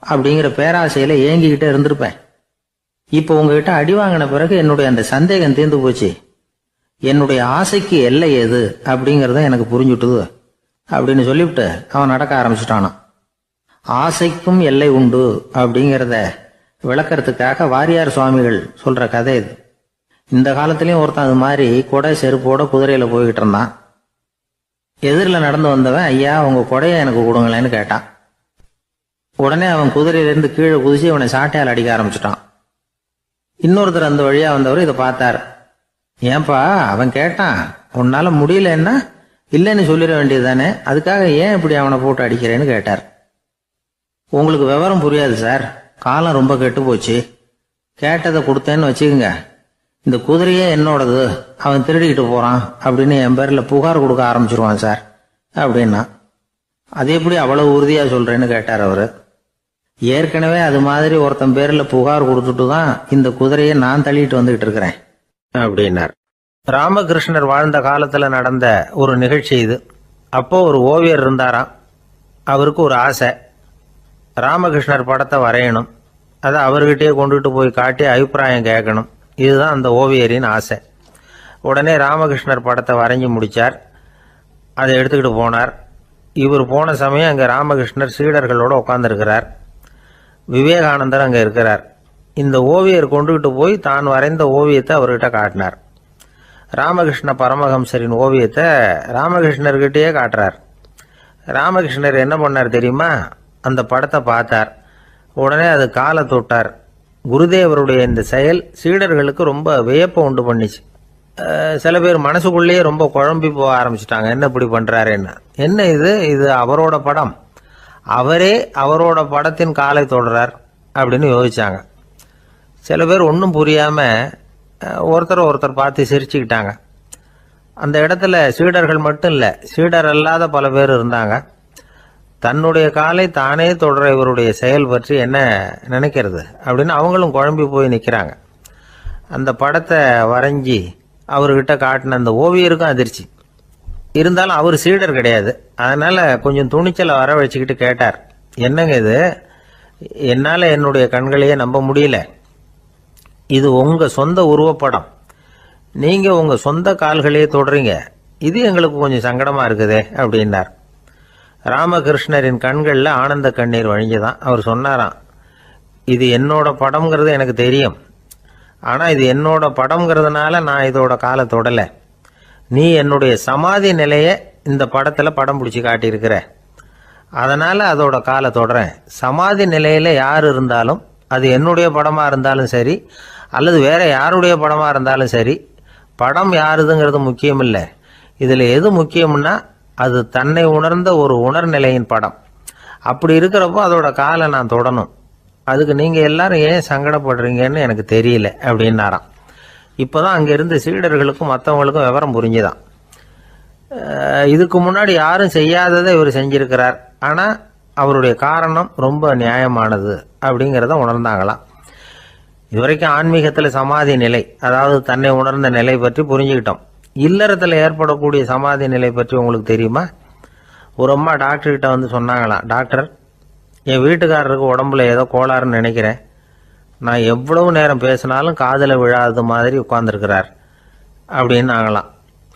[SPEAKER 2] அப்படிங்கிற பேராசையில ஏங்கிக்கிட்டே இருந்திருப்பேன். இப்போ உங்ககிட்ட அடி வாங்கின பிறகு என்னுடைய அந்த சந்தேகம் தீர்ந்து போச்சு. என்னுடைய ஆசைக்கு எல்லை எது அப்படிங்கிறத எனக்கு புரிஞ்சுட்டுது அப்படின்னு சொல்லிவிட்டு அவன் நடக்க ஆரம்பிச்சுட்டானான். ஆசைக்கும் எல்லை உண்டு அப்படிங்கிறத விளக்கறதுக்காக வாரியார் சுவாமிகள் சொல்ற கதை இது. இந்த காலத்திலயும் ஒருத்தன் அது மாதிரி கொடை செருப்போட குதிரையில போய்கிட்டு இருந்தான். எதிரில் நடந்து வந்தவன், ஐயா, உங்க கொடையை எனக்கு கொடுங்களேன்னு கேட்டான். உடனே அவன் குதிரையிலிருந்து கீழே குதிச்சு அவனை சாட்டையால் அடிக்க ஆரம்பிச்சுட்டான். இன்னொருத்தர் அந்த வழியா வந்தவர் இதை பார்த்தார். ஏன்பா, அவன் கேட்டான், உன்னால முடியலன்னா இல்லைன்னு சொல்லிட வேண்டியது தானே, அதுக்காக ஏன் இப்படி அவனை போட்டு அடிக்கிறேன்னு கேட்டார். உங்களுக்கு விவரம் புரியாது சார், காலம் ரொம்ப கெட்டு போச்சு, கேட்டதை கொடுத்தேன்னு வச்சுக்கோங்க, இந்த குதிரையே என்னோடது, அவன் திருடிக்கிட்டு போறான் அப்படின்னு என் பேர்ல புகார் கொடுக்க ஆரம்பிச்சிருவான் சார் அப்படின்னா. அது எப்படி அவ்வளவு உறுதியா சொல்றேன்னு கேட்டார் அவரு. ஏற்கனவே அது மாதிரி ஒருத்தன் பேர்ல புகார் கொடுத்துட்டு தான் இந்த குதிரையை நான் தள்ளிட்டு வந்துகிட்டு இருக்கிறேன்
[SPEAKER 1] அப்படின்னார். ராமகிருஷ்ணர் வாழ்ந்த காலத்துல நடந்த ஒரு நிகழ்ச்சி இது. அப்போ ஒரு ஓவியர் இருந்தாராம். அவருக்கு ஒரு ஆசை, ராமகிருஷ்ணர் படத்தை வரையணும். அதை அவர்கிட்டயே கொண்டுட்டு போய் காட்டி அபிப்பிராயம் கேட்கணும். இதுதான் அந்த ஓவியரின் ஆசை. உடனே ராமகிருஷ்ணர் படத்தை வரைஞ்சி முடித்தார். அதை எடுத்துக்கிட்டு போனார். இவர் போன சமயம் அங்கே ராமகிருஷ்ணர் சீடர்களோடு உட்காந்துருக்கிறார். விவேகானந்தர் அங்கே இருக்கிறார். இந்த ஓவியர் கொண்டுகிட்டு போய் தான் வரைந்த ஓவியத்தை அவர்கிட்ட காட்டினார். ராமகிருஷ்ண பரமஹம்சரின் ஓவியத்தை ராமகிருஷ்ணர்கிட்டயே காட்டுறார். ராமகிருஷ்ணர் என்ன பண்ணார் தெரியுமா? அந்த படத்தை பார்த்தார். உடனே அது காலை தொட்டார். குருதேவருடைய இந்த செயல் சீடர்களுக்கு ரொம்ப வியப்பை உண்டு பண்ணிச்சு. சில பேர் மனசுக்குள்ளேயே ரொம்ப குழம்பி போக ஆரம்பிச்சிட்டாங்க. என்ன இப்படி பண்ணுறாருன்னு. என்ன இது அவரோட படம், அவரே அவரோட படத்தின் காலை தொடுறார் அப்படின்னு யோசிச்சாங்க. சில பேர் ஒன்றும் புரியாமல் ஒருத்தர் பார்த்து சிரிச்சுக்கிட்டாங்க. அந்த இடத்துல சீடர்கள் மட்டும் இல்லை, சீடர் அல்லாத பல பேர் இருந்தாங்க. தன்னுடைய காலை தானே தொடர இவருடைய செயல் பற்றி என்ன நினைக்கிறது அப்படின்னு அவங்களும் குழம்பி போய் நிற்கிறாங்க. அந்த படத்தை வரைஞ்சி அவர்கிட்ட காட்டின அந்த ஓவியருக்கும் அதிர்ச்சி. இருந்தாலும் அவர் சீடர் கிடையாது. அதனால் கொஞ்சம் துணிச்சலை வர வச்சுக்கிட்டு கேட்டார், என்னங்க இது? என்னால் என்னுடைய கண்களையே நம்ப முடியல. இது உங்கள் சொந்த உருவப்படம். நீங்கள் உங்கள் சொந்த கால்களையே தொடுறீங்க. இது எங்களுக்கு கொஞ்சம் சங்கடமாக இருக்குதே அப்படின்னார். ராமகிருஷ்ணரின் கண்களில் ஆனந்த கண்ணீர் வழிஞ்சுதான். அவர் சொன்னாராம், இது என்னோட படம்ங்கிறது எனக்கு தெரியும். ஆனால் இது என்னோட படம்ங்கிறதுனால நான் இதோட காலை தொடலை. நீ என்னுடைய சமாதி நிலையை இந்த படத்தில் படம் பிடிச்சி காட்டியிருக்கிற, அதனால் அதோட காலை தொடறேன். சமாதி நிலையில் யார் இருந்தாலும், அது என்னுடைய படமாக இருந்தாலும் சரி அல்லது வேற யாருடைய படமாக இருந்தாலும் சரி, படம் யாருதுங்கிறது முக்கியம் இல்லை. இதில் எது முக்கியம்னா அது தன்னை உணர்ந்த ஒரு உணர்நிலையின் படம். அப்படி இருக்கிறப்போ அதோட காலை நான் தொடணும். அதுக்கு நீங்கள் எல்லாரும் ஏன் சங்கடப்படுறீங்கன்னு எனக்கு தெரியல அப்படின்னாராம். இப்போ தான் அங்கே இருந்த சீடர்களுக்கும் மற்றவங்களுக்கும் விவரம் புரிஞ்சுதான். இதுக்கு முன்னாடி யாரும் செய்யாததை இவர் செஞ்சிருக்கிறார். ஆனால் அவருடைய காரணம் ரொம்ப நியாயமானது அப்படிங்கிறத உணர்ந்தாங்களாம். இதுவரைக்கும் ஆன்மீகத்தில் சமாதி நிலை, அதாவது தன்னை உணர்ந்த நிலை பற்றி புரிஞ்சுக்கிட்டோம். இல்லறத்தில் ஏற்படக்கூடிய சமாதி நிலை பற்றி உங்களுக்கு தெரியுமா? ஒரு அம்மா டாக்டர்கிட்ட வந்து சொன்னாங்களாம், டாக்டர், என் வீட்டுக்காரருக்கு உடம்புல ஏதோ கோளாறுன்னு நினைக்கிறேன். நான் எவ்வளவு நேரம் பேசினாலும் காதில் விழாதது மாதிரி உட்கார்ந்துருக்கிறார் அப்படின்னு ஆகலாம்.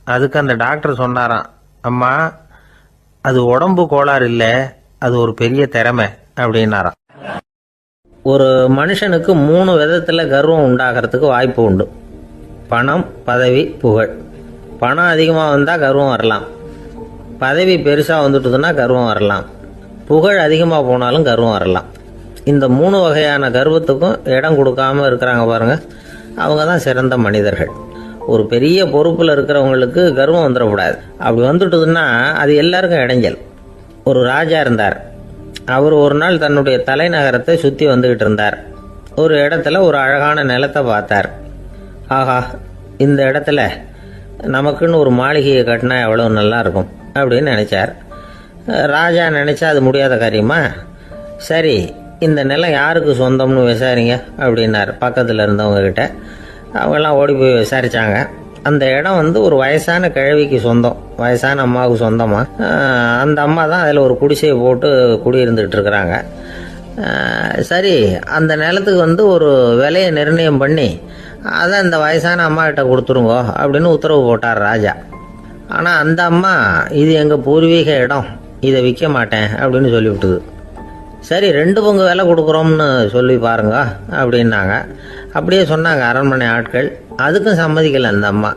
[SPEAKER 1] அதுக்கு அந்த டாக்டர் சொன்னாராம், அம்மா, அது உடம்பு கோளாறு இல்லை, அது ஒரு பெரிய திறமை அப்படின்னாராம். ஒரு மனுஷனுக்கு 3 விதத்தில் கர்வம் உண்டாகிறதுக்கு வாய்ப்பு உண்டு. பணம், பதவி, புகழ். பணம் அதிகமாக வந்தால் கர்வம் வரலாம். பதவி பெருசாக வந்துட்டுதுன்னா கர்வம் வரலாம். புகழ் அதிகமாக போனாலும் கர்வம் வரலாம். இந்த 3 வகையான கர்வத்துக்கும் இடம் கொடுக்காம இருக்கிறாங்க பாருங்க, அவங்க தான் சிறந்த மனிதர்கள். ஒரு பெரிய பொறுப்பில் இருக்கிறவங்களுக்கு கர்வம் வந்துடக்கூடாது. அப்படி வந்துட்டுதுன்னா அது எல்லாருக்கும் இடைஞ்சல். ஒரு ராஜா இருந்தார். அவர் ஒரு நாள் தன்னுடைய தலைநகரத்தை சுற்றி வந்துக்கிட்டு இருந்தார். ஒரு இடத்துல ஒரு அழகான நிலத்தை பார்த்தார். ஆஹா, இந்த இடத்துல நமக்குன்னு ஒரு மாளிகையை கட்டினா எவ்வளோ நல்லா இருக்கும் அப்படின்னு நினச்சார். ராஜா நினச்சா அது முடியாத காரியமா? சரி, இந்த நிலம் யாருக்கு சொந்தம்னு விசாரிங்க அப்படின்னார் பக்கத்தில் இருந்தவங்கக்கிட்ட. அவங்கெல்லாம் ஓடி போய் விசாரித்தாங்க. அந்த இடம் ஒரு வயசான கிழவிக்கு சொந்தம், வயசான அம்மாவுக்கு சொந்தமாக. அந்த அம்மா தான் அதில் ஒரு குடிசையை போட்டு குடியிருந்துகிட்டு இருக்கிறாங்க. சரி, அந்த நிலத்துக்கு ஒரு விலையை நிர்ணயம் பண்ணி அதை அந்த வயசான அம்மா கிட்ட கொடுத்துருங்கோ அப்படின்னு உத்தரவு போட்டார் ராஜா. ஆனால் அந்த அம்மா, இது எங்கள் பூர்வீக இடம், இதை விற்க மாட்டேன் அப்படின்னு சொல்லிவிட்டுது. சரி, 2 பங்கு விலை கொடுக்குறோம்னு சொல்லி பாருங்க அப்படின்னாங்க. அப்படியே சொன்னாங்க அரண்மனை ஆட்கள். அதுக்கும் சம்மதிக்கலை அந்த அம்மா.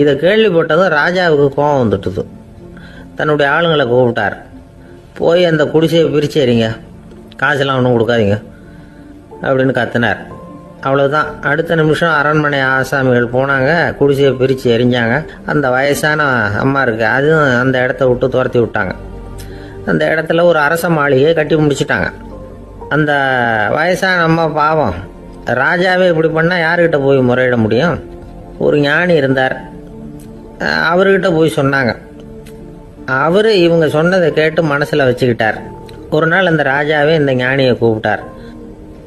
[SPEAKER 1] இதை கேள்விப்பட்டதும் ராஜாவுக்கு கோபம் வந்துட்டுது. தன்னுடைய ஆளுங்களை கூப்பிட்டார். போய் அந்த குடிசையை பிரித்து எறிங்க, காசெல்லாம் ஒன்றும் கொடுக்காதீங்க அப்படின்னு கத்தினார். அவ்வளோதான். அடுத்த நிமிஷம் அரண்மனை ஆசாமிகள் போனாங்க, குடிசையை பிரித்து எரிஞ்சாங்க. அந்த வயசான அம்மா இருக்கு, அதுவும் அந்த இடத்த விட்டு துரத்தி விட்டாங்க. அந்த இடத்துல ஒரு அரச மாளிகையை கட்டி முடிச்சிட்டாங்க. அந்த வயசான அம்மா பாவம், ராஜாவே இப்படி பண்ணால் யாருக்கிட்ட போய் முறையிட முடியும்? ஒரு ஞானி இருந்தார், அவர்கிட்ட போய் சொன்னாங்க. அவர் இவங்க சொன்னதை கேட்டு மனசில் வச்சுக்கிட்டார். ஒரு நாள் அந்த ராஜாவே இந்த ஞானியை கூப்பிட்டார்.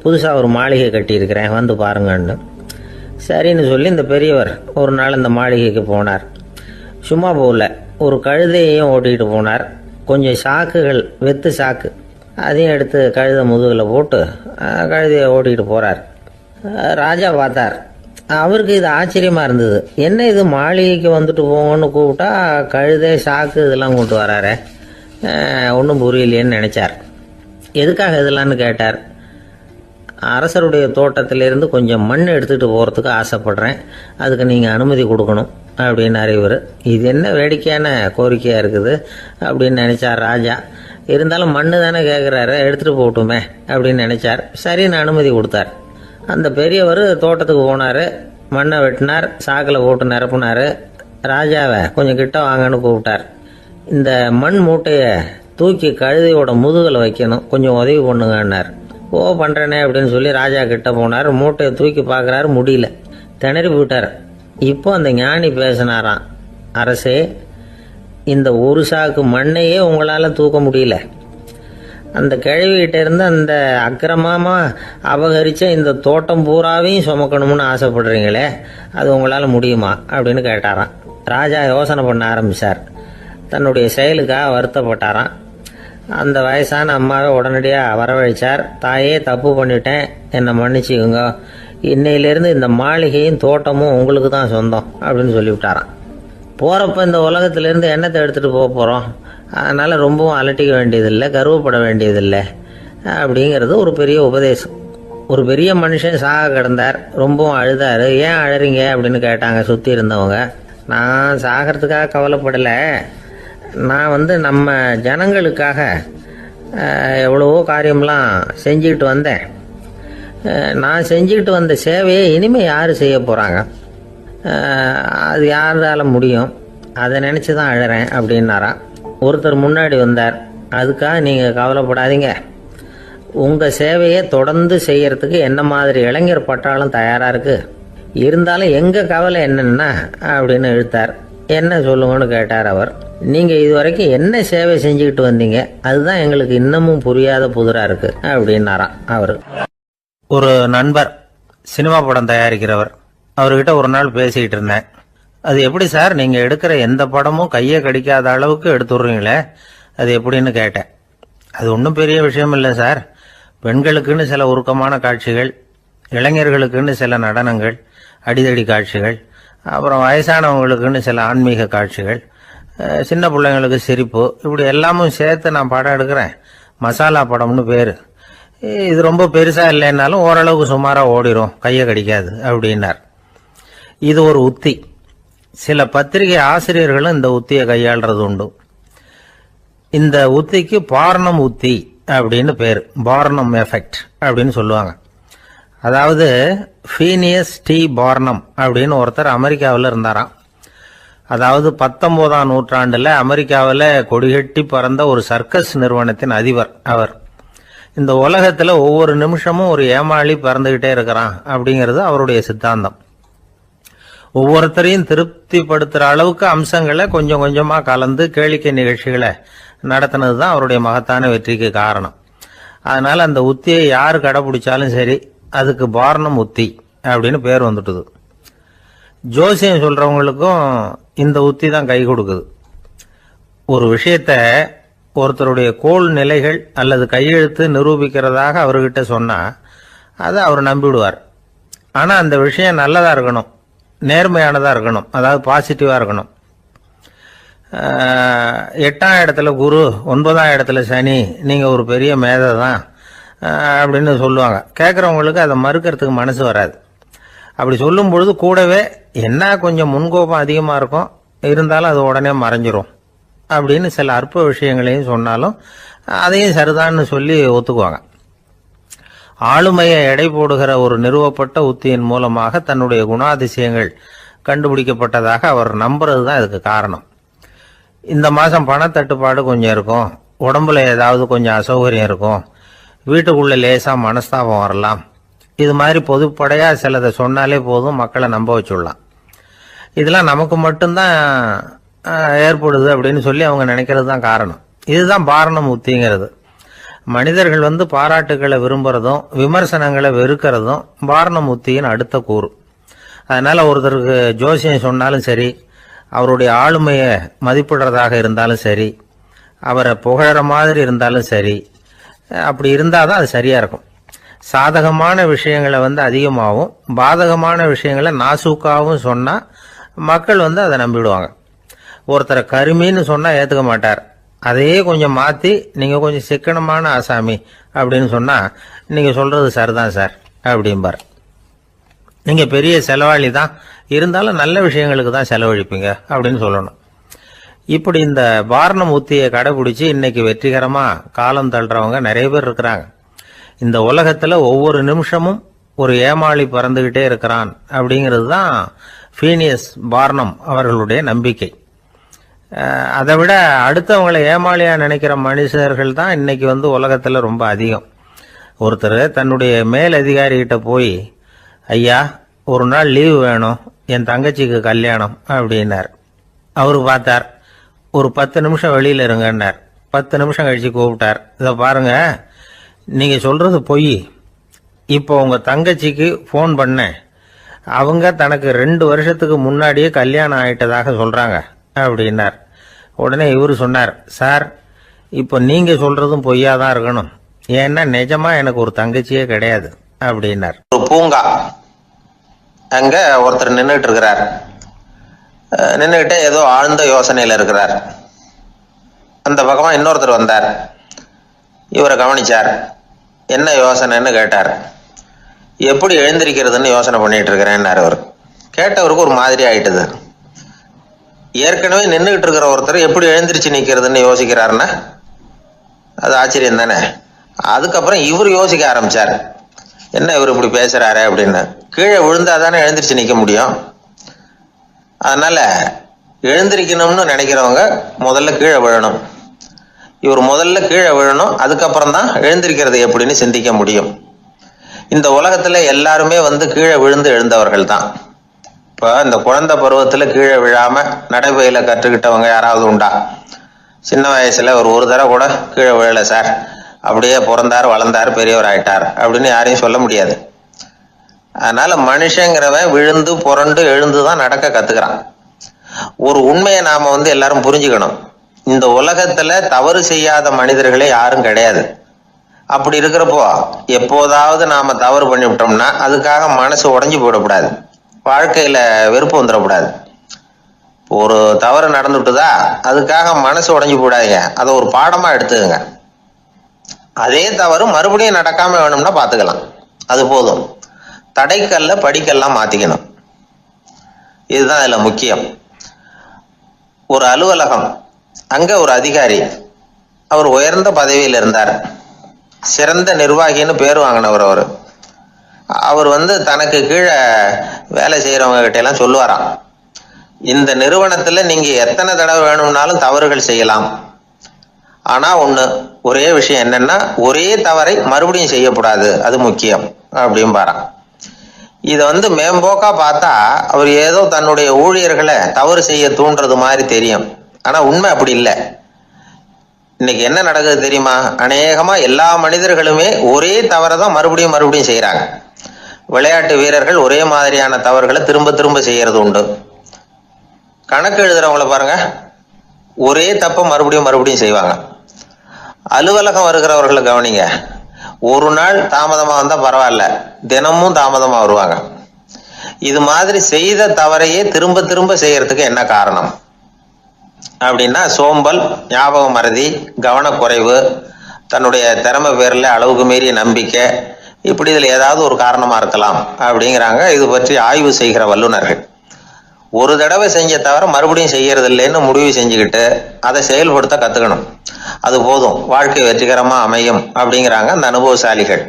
[SPEAKER 1] புதுசாக ஒரு மாளிகை கட்டியிருக்கிறேன், வந்து பாருங்கன்னு. சரின்னு சொல்லி இந்த பெரியவர் ஒரு நாள் இந்த மாளிகைக்கு போனார். சும்மா போகல, ஒரு கழுதையையும் ஓட்டிகிட்டு போனார். கொஞ்சம் சாக்குகள், வெத்து சாக்கு, அதையும் எடுத்து கழுதை முதுகில் போட்டு கழுதையை ஓட்டிகிட்டு போகிறார். ராஜா பார்த்தார். அவருக்கு இது ஆச்சரியமாக இருந்தது. என்ன இது மாளிகைக்கு வந்துட்டு போங்கன்னு கூப்பிட்டா கழுதை சாக்கு இதெல்லாம் கொண்டு வராரு, ஒன்றும் புரியலையேன்னு நினச்சார். எதுக்காக இதெல்லாம்னு கேட்டார். அரசருடைய தோட்டத்திலேருந்து கொஞ்சம் மண் எடுத்துகிட்டு போகிறதுக்கு ஆசைப்பட்றேன், அதுக்கு நீங்கள் அனுமதி கொடுக்கணும் அப்படின்னாரு இவர். இது என்ன வேடிக்கையான கோரிக்கையாக இருக்குது அப்படின்னு நினச்சார் ராஜா. இருந்தாலும் மண்ணு தானே கேட்குறாரு, எடுத்துகிட்டு போகட்டுமே அப்படின்னு நினச்சார். சரின்னு அனுமதி கொடுத்தார். அந்த பெரியவர் தோட்டத்துக்கு போனார், மண்ணை வெட்டினார், சாக்கில் போட்டு நிரப்புனார். ராஜாவை கொஞ்சம் கிட்ட வாங்கன்னு கூப்பிட்டார். இந்த மண் மூட்டையை தூக்கி கழுதையோட முதுகில் வைக்கணும், கொஞ்சம் உதவி பண்ணுங்கன்னார். ஓ பண்ணுறேனே அப்படின்னு சொல்லி ராஜா கிட்ட போனார். மூட்டையை தூக்கி பார்க்குறாரு, முடியல, திணறி போயிட்டார். இப்போ அந்த ஞானி பேசினாராம். அரசே, இந்த ஒரு சாக்கு மண்ணையே உங்களால் தூக்க முடியல, அந்த கிழவிகிட்ட இருந்து அந்த அக்கிரமமாக அபகரித்த இந்த தோட்டம் பூராவையும் சுமக்கணும்னு ஆசைப்படுறீங்களே, அது உங்களால் முடியுமா அப்படின்னு கேட்டாராம். ராஜா யோசனை பண்ண ஆரம்பித்தார். தன்னுடைய செயலுக்காக வருத்தப்பட்டாராம். அந்த வயசான அம்மாவை உடனடியாக வரவழைச்சார். தாயே, தப்பு பண்ணிட்டேன், என்னை மன்னிச்சுக்குங்க, இன்னையிலேருந்து இந்த மாளிகையும் தோட்டமும் உங்களுக்கு தான் சொந்தம் அப்படின்னு சொல்லிவிட்டாராம். போகிறப்ப இந்த உலகத்திலேருந்து எண்ணத்தை எடுத்துகிட்டு போக போகிறோம், அதனால் ரொம்பவும் அலட்டிக்க வேண்டியதில்லை, கர்வப்பட வேண்டியதில்லை அப்படிங்கிறது ஒரு பெரிய உபதேசம். ஒரு பெரிய மனுஷன் சாக கிடந்தார், ரொம்பவும் அழுதார். ஏன் அழறீங்க அப்படின்னு கேட்டாங்க சுற்றி இருந்தவங்க. நான் சாகிறதுக்காக கவலைப்படலை, நான் நம்ம ஜனங்களுக்காக எவ்வளவோ காரியம்லாம் செஞ்சுக்கிட்டு வந்தேன். நான் செஞ்சுக்கிட்டு வந்த சேவையை இனிமேல் யார் செய்ய போகிறாங்க, அது யாரால முடியும், அதை நினச்சி தான் அழறேன் அப்படின்னாராம். ஒருத்தர் முன்னாடி வந்தார். அதுக்காக நீங்கள் கவலைப்படாதீங்க, உங்கள் சேவையை தொடர்ந்து செய்யறதுக்கு என்ன மாதிரி இளைஞர் பட்டாளம் தயாராக இருக்குது, இருந்தாலும் எங்கள் கவலை என்னன்னா அப்படின்னு இழுத்தார். என்ன சொல்லுங்கன்னு கேட்டார் அவர். நீங்கள் இதுவரைக்கும் என்ன சேவை செஞ்சுக்கிட்டு வந்தீங்க, அதுதான் எங்களுக்கு இன்னமும் புரியாத புதிராக இருக்குது அப்படின்னாராம் அவர். ஒரு நண்பர் சினிமா படம் தயாரிக்கிறவர், அவர்கிட்ட ஒரு நாள் பேசிக்கிட்டு இருந்தேன். அது எப்படி சார், நீங்கள் எடுக்கிற எந்த படமும் கையை கடிக்காத அளவுக்கு எடுத்துடுறீங்களே, அது எப்படின்னு கேட்டேன். அது ஒன்றும் பெரிய விஷயம் இல்லை சார், பெண்களுக்குன்னு சில உருக்கமான காட்சிகள், இளைஞர்களுக்குன்னு சில நடனங்கள், அடிதடி காட்சிகள், அப்புறம் வயசானவங்களுக்குன்னு சில ஆன்மீக காட்சிகள், சின்ன பிள்ளைங்களுக்கு சிரிப்பு, இப்படி எல்லாமும் சேர்த்து நான் படம் எடுக்கிறேன். மசாலா படம்னு பேர். இது ரொம்ப பெருசாக இல்லைன்னாலும் ஓரளவுக்கு சுமாராக ஓடிரும், கையை கடிக்காது அப்படின்னார். இது ஒரு உத்தி. சில பத்திரிகை ஆசிரியர்களும் இந்த உத்தியை கையாளுறது உண்டு. இந்த உத்திக்கு பார்னம் உத்தி அப்படின்னு பேர், பார்னம் எஃபெக்ட் அப்படின்னு சொல்லுவாங்க. அதாவது ஃபீனியஸ் டி பார்னம் அப்படின்னு ஒருத்தர் அமெரிக்காவில் இருந்தாராம். அதாவது 19ஆம் நூற்றாண்டில் அமெரிக்காவில் கொடிகட்டி பறந்த ஒரு சர்க்கஸ் நிறுவனத்தின் அதிபர் அவர். இந்த உலகத்தில் ஒவ்வொரு நிமிஷமும் ஒரு ஏமாளி பறந்துகிட்டே இருக்கிறான் அப்படிங்கிறது அவருடைய சித்தாந்தம். ஒவ்வொருத்தரையும் திருப்திப்படுத்துகிற அளவுக்கு அம்சங்களை கொஞ்சம் கொஞ்சமாக கலந்து கேளிக்கை நிகழ்ச்சிகளை நடத்தினது தான் அவருடைய மகத்தான வெற்றிக்கு காரணம். அதனால் அந்த உத்தியை யார் கடைப்பிடிச்சாலும் சரி, அதுக்கு பார்னம் உத்தி அப்படின்னு பேர் வந்துட்டுது. ஜோசியம் சொல்கிறவங்களுக்கும் இந்த உத்தி தான் கை கொடுக்குது. ஒரு விஷயத்த ஒருத்தருடைய கோள் நிலைகள் அல்லது கையெழுத்து நிரூபிக்கிறதாக அவர்கிட்ட சொன்னால் அதை அவர் நம்பிவிடுவார். ஆனால் அந்த விஷயம் நல்லதாக இருக்கணும், நேர்மையானதாக இருக்கணும், அதாவது பாசிட்டிவாக இருக்கணும். 8ஆம் இடத்துல குரு, 9ஆம் இடத்துல சனி, நீங்கள் ஒரு பெரிய மேதை தான் அப்படின்னு சொல்லுவாங்க. கேட்குறவங்களுக்கு அதை மறுக்கிறதுக்கு மனசு வராது. அப்படி சொல்லும் பொழுது கூடவே என்ன கொஞ்சம் முன்கோபம் அதிகமாக இருக்கும், இருந்தாலும் அது உடனே மறைஞ்சிரும் அப்படின்னு சில அற்ப விஷயங்களையும் சொன்னாலும் அதையும் சரிதான்னு சொல்லி ஒத்துக்குவாங்க. ஆளுமையை எடை போடுகிற ஒரு நிறுவப்பட்ட உத்தியின் மூலமாக தன்னுடைய குணாதிசயங்கள் கண்டுபிடிக்கப்பட்டதாக அவர் நம்புறது தான் இதுக்கு காரணம். இந்த மாதம் பணத்தட்டுப்பாடு கொஞ்சம் இருக்கும், உடம்புல ஏதாவது கொஞ்சம் அசௌகரியம் இருக்கும், வீட்டுக்குள்ளே லேசாக மனஸ்தாபம் வரலாம், இது மாதிரி பொதுப்படையாக சிலதை சொன்னாலே போதும், மக்களை நம்ப வச்சுடலாம். இதெல்லாம் நமக்கு மட்டும்தான் ஏற்படுது அப்படின்னு சொல்லி அவங்க நினைக்கிறது தான் காரணம். இதுதான் பார்னம் உத்திங்கிறது. மனிதர்கள் பாராட்டுகளை விரும்புறதும் விமர்சனங்களை வெறுக்கிறதும் பார்னம் உத்தியின் அடுத்த கூறு. அதனால ஒருத்தருக்கு ஜோசியம் சொன்னாலும் சரி, அவருடைய ஆளுமையை மதிப்பிடுறதாக இருந்தாலும் சரி, அவரை புகழற மாதிரி இருந்தாலும் சரி, அப்படி இருந்தால் தான் அது சரியாக இருக்கும். சாதகமான விஷயங்களை அதிகமாகவும் பாதகமான விஷயங்களை நாசூக்காகவும் சொன்னால் மக்கள் அதை நம்பிடுவாங்க. ஒருத்தரை கருமின்னு சொன்னால் ஏற்றுக்க மாட்டார். அதையே கொஞ்சம் மாற்றி நீங்கள் கொஞ்சம் சிக்கனமான ஆசாமி அப்படின்னு சொன்னால் நீங்கள் சொல்கிறது சரிதான் சார் அப்படிம்பார். நீங்கள் பெரிய செலவாளி தான், இருந்தாலும் நல்ல விஷயங்களுக்கு தான் செலவழிப்பீங்க அப்படின்னு சொல்லணும். இப்படி இந்த வாரணம் உத்தியை கடைபிடிச்சி இன்னைக்கு வெற்றிகரமாக காலம் தள்ளுறவங்க நிறைய பேர் இருக்கிறாங்க. இந்த உலகத்தில் ஒவ்வொரு நிமிஷமும் ஒரு ஏமாளி பறந்துக்கிட்டே இருக்கிறான் அப்படிங்கிறது தான் ஃபீனியஸ் பார்னம் அவர்களுடைய நம்பிக்கை. அதை விட அடுத்தவங்களை ஏமாளியாக நினைக்கிற மனுஷர்கள் தான் இன்னைக்கு உலகத்தில் ரொம்ப அதிகம். ஒருத்தர் தன்னுடைய மேல் அதிகாரிகிட்ட போய், ஐயா ஒரு நாள் லீவு வேணும், என் தங்கச்சிக்கு கல்யாணம் அப்படின்னார். அவரு பார்த்தார், ஒரு 10 நிமிஷம் வெளியில் இருங்கன்னார். 10 நிமிஷம் கழிச்சு கூப்பிட்டார், இதை பாருங்க நீங்கள் சொல்கிறது பொய், இப்போ உங்கள் தங்கச்சிக்கு ஃபோன் பண்ணேன், அவங்க தனக்கு 2 வருஷத்துக்கு முன்னாடியே கல்யாணம் ஆயிட்டதாக சொல்கிறாங்க அப்படின்னார். உடனே இவர் சொன்னார், சார் இப்போ நீங்கள் சொல்கிறதும் பொய்யா தான் இருக்கணும், ஏன்னா நிஜமாக எனக்கு ஒரு தங்கச்சியே கிடையாது அப்படின்னார்.
[SPEAKER 2] ஒரு பூங்கா, அங்கே ஒருத்தர் நின்றுட்டு இருக்கிறார். நின்றுக்கிட்டே ஏதோ ஆழ்ந்த யோசனையில் இருக்கிறார். அந்த பக்கமாக இன்னொருத்தர் வந்தார். இவரை கவனிச்சார். என்ன யோசனைன்னு கேட்டார். எப்படி எழுந்திருக்கிறதுன்னு யோசனை பண்ணிட்டு இருக்கிறேன்னாரு அவர். கேட்டவருக்கு ஒரு மாதிரி ஆயிட்டுது. ஏற்கனவே நின்றுகிட்டு இருக்கிற ஒருத்தர் எப்படி எழுந்திரிச்சு நிற்கிறதுன்னு யோசிக்கிறாருன்னா அது ஆச்சரியம் தானே. அதுக்கப்புறம் இவர் யோசிக்க ஆரம்பிச்சார், என்ன இவர் இப்படி பேசுறாரு அப்படின்னு. கீழே விழுந்தாதானே எழுந்திரிச்சு நிற்க முடியும். அதனால எழுந்திருக்கணும்னு நினைக்கிறவங்க முதல்ல கீழே விழணும். இவர் முதல்ல கீழே விழணும், அதுக்கப்புறம் தான் எழுந்திருக்கிறது எப்படின்னு சிந்திக்க முடியும். இந்த உலகத்துல எல்லாருமே கீழே விழுந்து எழுந்தவர்கள் தான். இப்போ இந்த குழந்தை பருவத்துல கீழே விழாம நடைபயில கற்றுக்கிட்டவங்க யாராவது உண்டா? சின்ன வயசுல ஒரு தடவை கூட கீழே விழல சார், அப்படியே பிறந்தார் வளர்ந்தார் பெரியவர் ஆயிட்டார் அப்படின்னு யாரையும் சொல்ல முடியாது. அதனால மனுஷங்கிறவன் விழுந்து புரண்டு எழுந்து தான் நடக்க கத்துக்கிறான். ஒரு உண்மையை நாம எல்லாரும் புரிஞ்சுக்கணும். இந்த உலகத்துல தவறு செய்யாத மனிதர்களே யாரும் கிடையாது. அப்படி இருக்கிறப்போ எப்போதாவது நாம தவறு பண்ணிவிட்டோம்னா அதுக்காக மனசு உடைஞ்சு போயிடக்கூடாது, வாழ்க்கையில வெறுப்பு வந்துடக்கூடாது. ஒரு தவறு நடந்துட்டுதா அதுக்காக மனசு உடைஞ்சு போடாதீங்க, அதை ஒரு பாடமா எடுத்துக்கங்க. அதே தவறு மறுபடியும் நடக்காம வேணும்னா பாத்துக்கலாம், அது போதும். தடைக்கல்ல படிக்கல்லாம் மாத்திக்கணும், இதுதான் இதுல முக்கியம். ஒரு அலுவலகம், அங்க ஒரு அதிகாரி, அவர் உயர்ந்த பதவியில் இருந்தார், சிறந்த நிர்வாகின்னு பேர் வாங்கினவர். அவர் தனக்கு கீழே வேலை செய்யறவங்க கிட்ட எல்லாம் சொல்லுவாராம், இந்த நிறுவனத்துல நீங்க எத்தனை தடவை வேணும்னாலும் தவறுகள் செய்யலாம், ஆனா ஒரே விஷயம் என்னன்னா ஒரே தவறை மறுபடியும் செய்யக்கூடாது, அது முக்கியம் அப்படின்பாராம். இதை மேம்போக்கா பார்த்தா அவர் ஏதோ தன்னுடைய ஊழியர்களை தவறு செய்ய தூண்டுறது மாதிரி தெரியும். ஆனா உண்மை அப்படி இல்லை. இன்னைக்கு என்ன நடக்குது தெரியுமா? அநேகமா எல்லா மனிதர்களுமே ஒரே தவறை தான் மறுபடியும் மறுபடியும் செய்யறாங்க. விளையாட்டு வீரர்கள் ஒரே மாதிரியான தவறுகளை திரும்ப திரும்ப செய்யறது உண்டு. கணக்கு எழுதுறவங்கள பாருங்க, ஒரே தப்ப மறுபடியும் மறுபடியும் செய்வாங்க. அலுவலகம் வருகிறவர்களை கவனிங்க, ஒரு நாள் தாமதமா வந்தா பரவாயில்ல, தினமும் தாமதமா வருவாங்க. இது மாதிரி செய்த தவறையே திரும்ப திரும்ப செய்யறதுக்கு என்ன காரணம் அப்படின்னா சோம்பல், ஞாபக மறதி, கவனக்குறைவு, தன்னுடைய திறமை பேர்ல அளவுக்கு மீறிய நம்பிக்கை, இப்படி இதுல ஏதாவது ஒரு காரணமா இருக்கலாம் அப்படிங்கிறாங்க இது பற்றி ஆய்வு செய்கிற வல்லுநர்கள். ஒரு தடவை செஞ்ச தவிர மறுபடியும் செய்யறது இல்லைன்னு முடிவு செஞ்சுக்கிட்டு அதை செயல்படுத்த கத்துக்கணும், அது போதும், வாழ்க்கை வெற்றிகரமா அமையும் அப்படிங்கிறாங்க அந்த அனுபவசாலிகள்.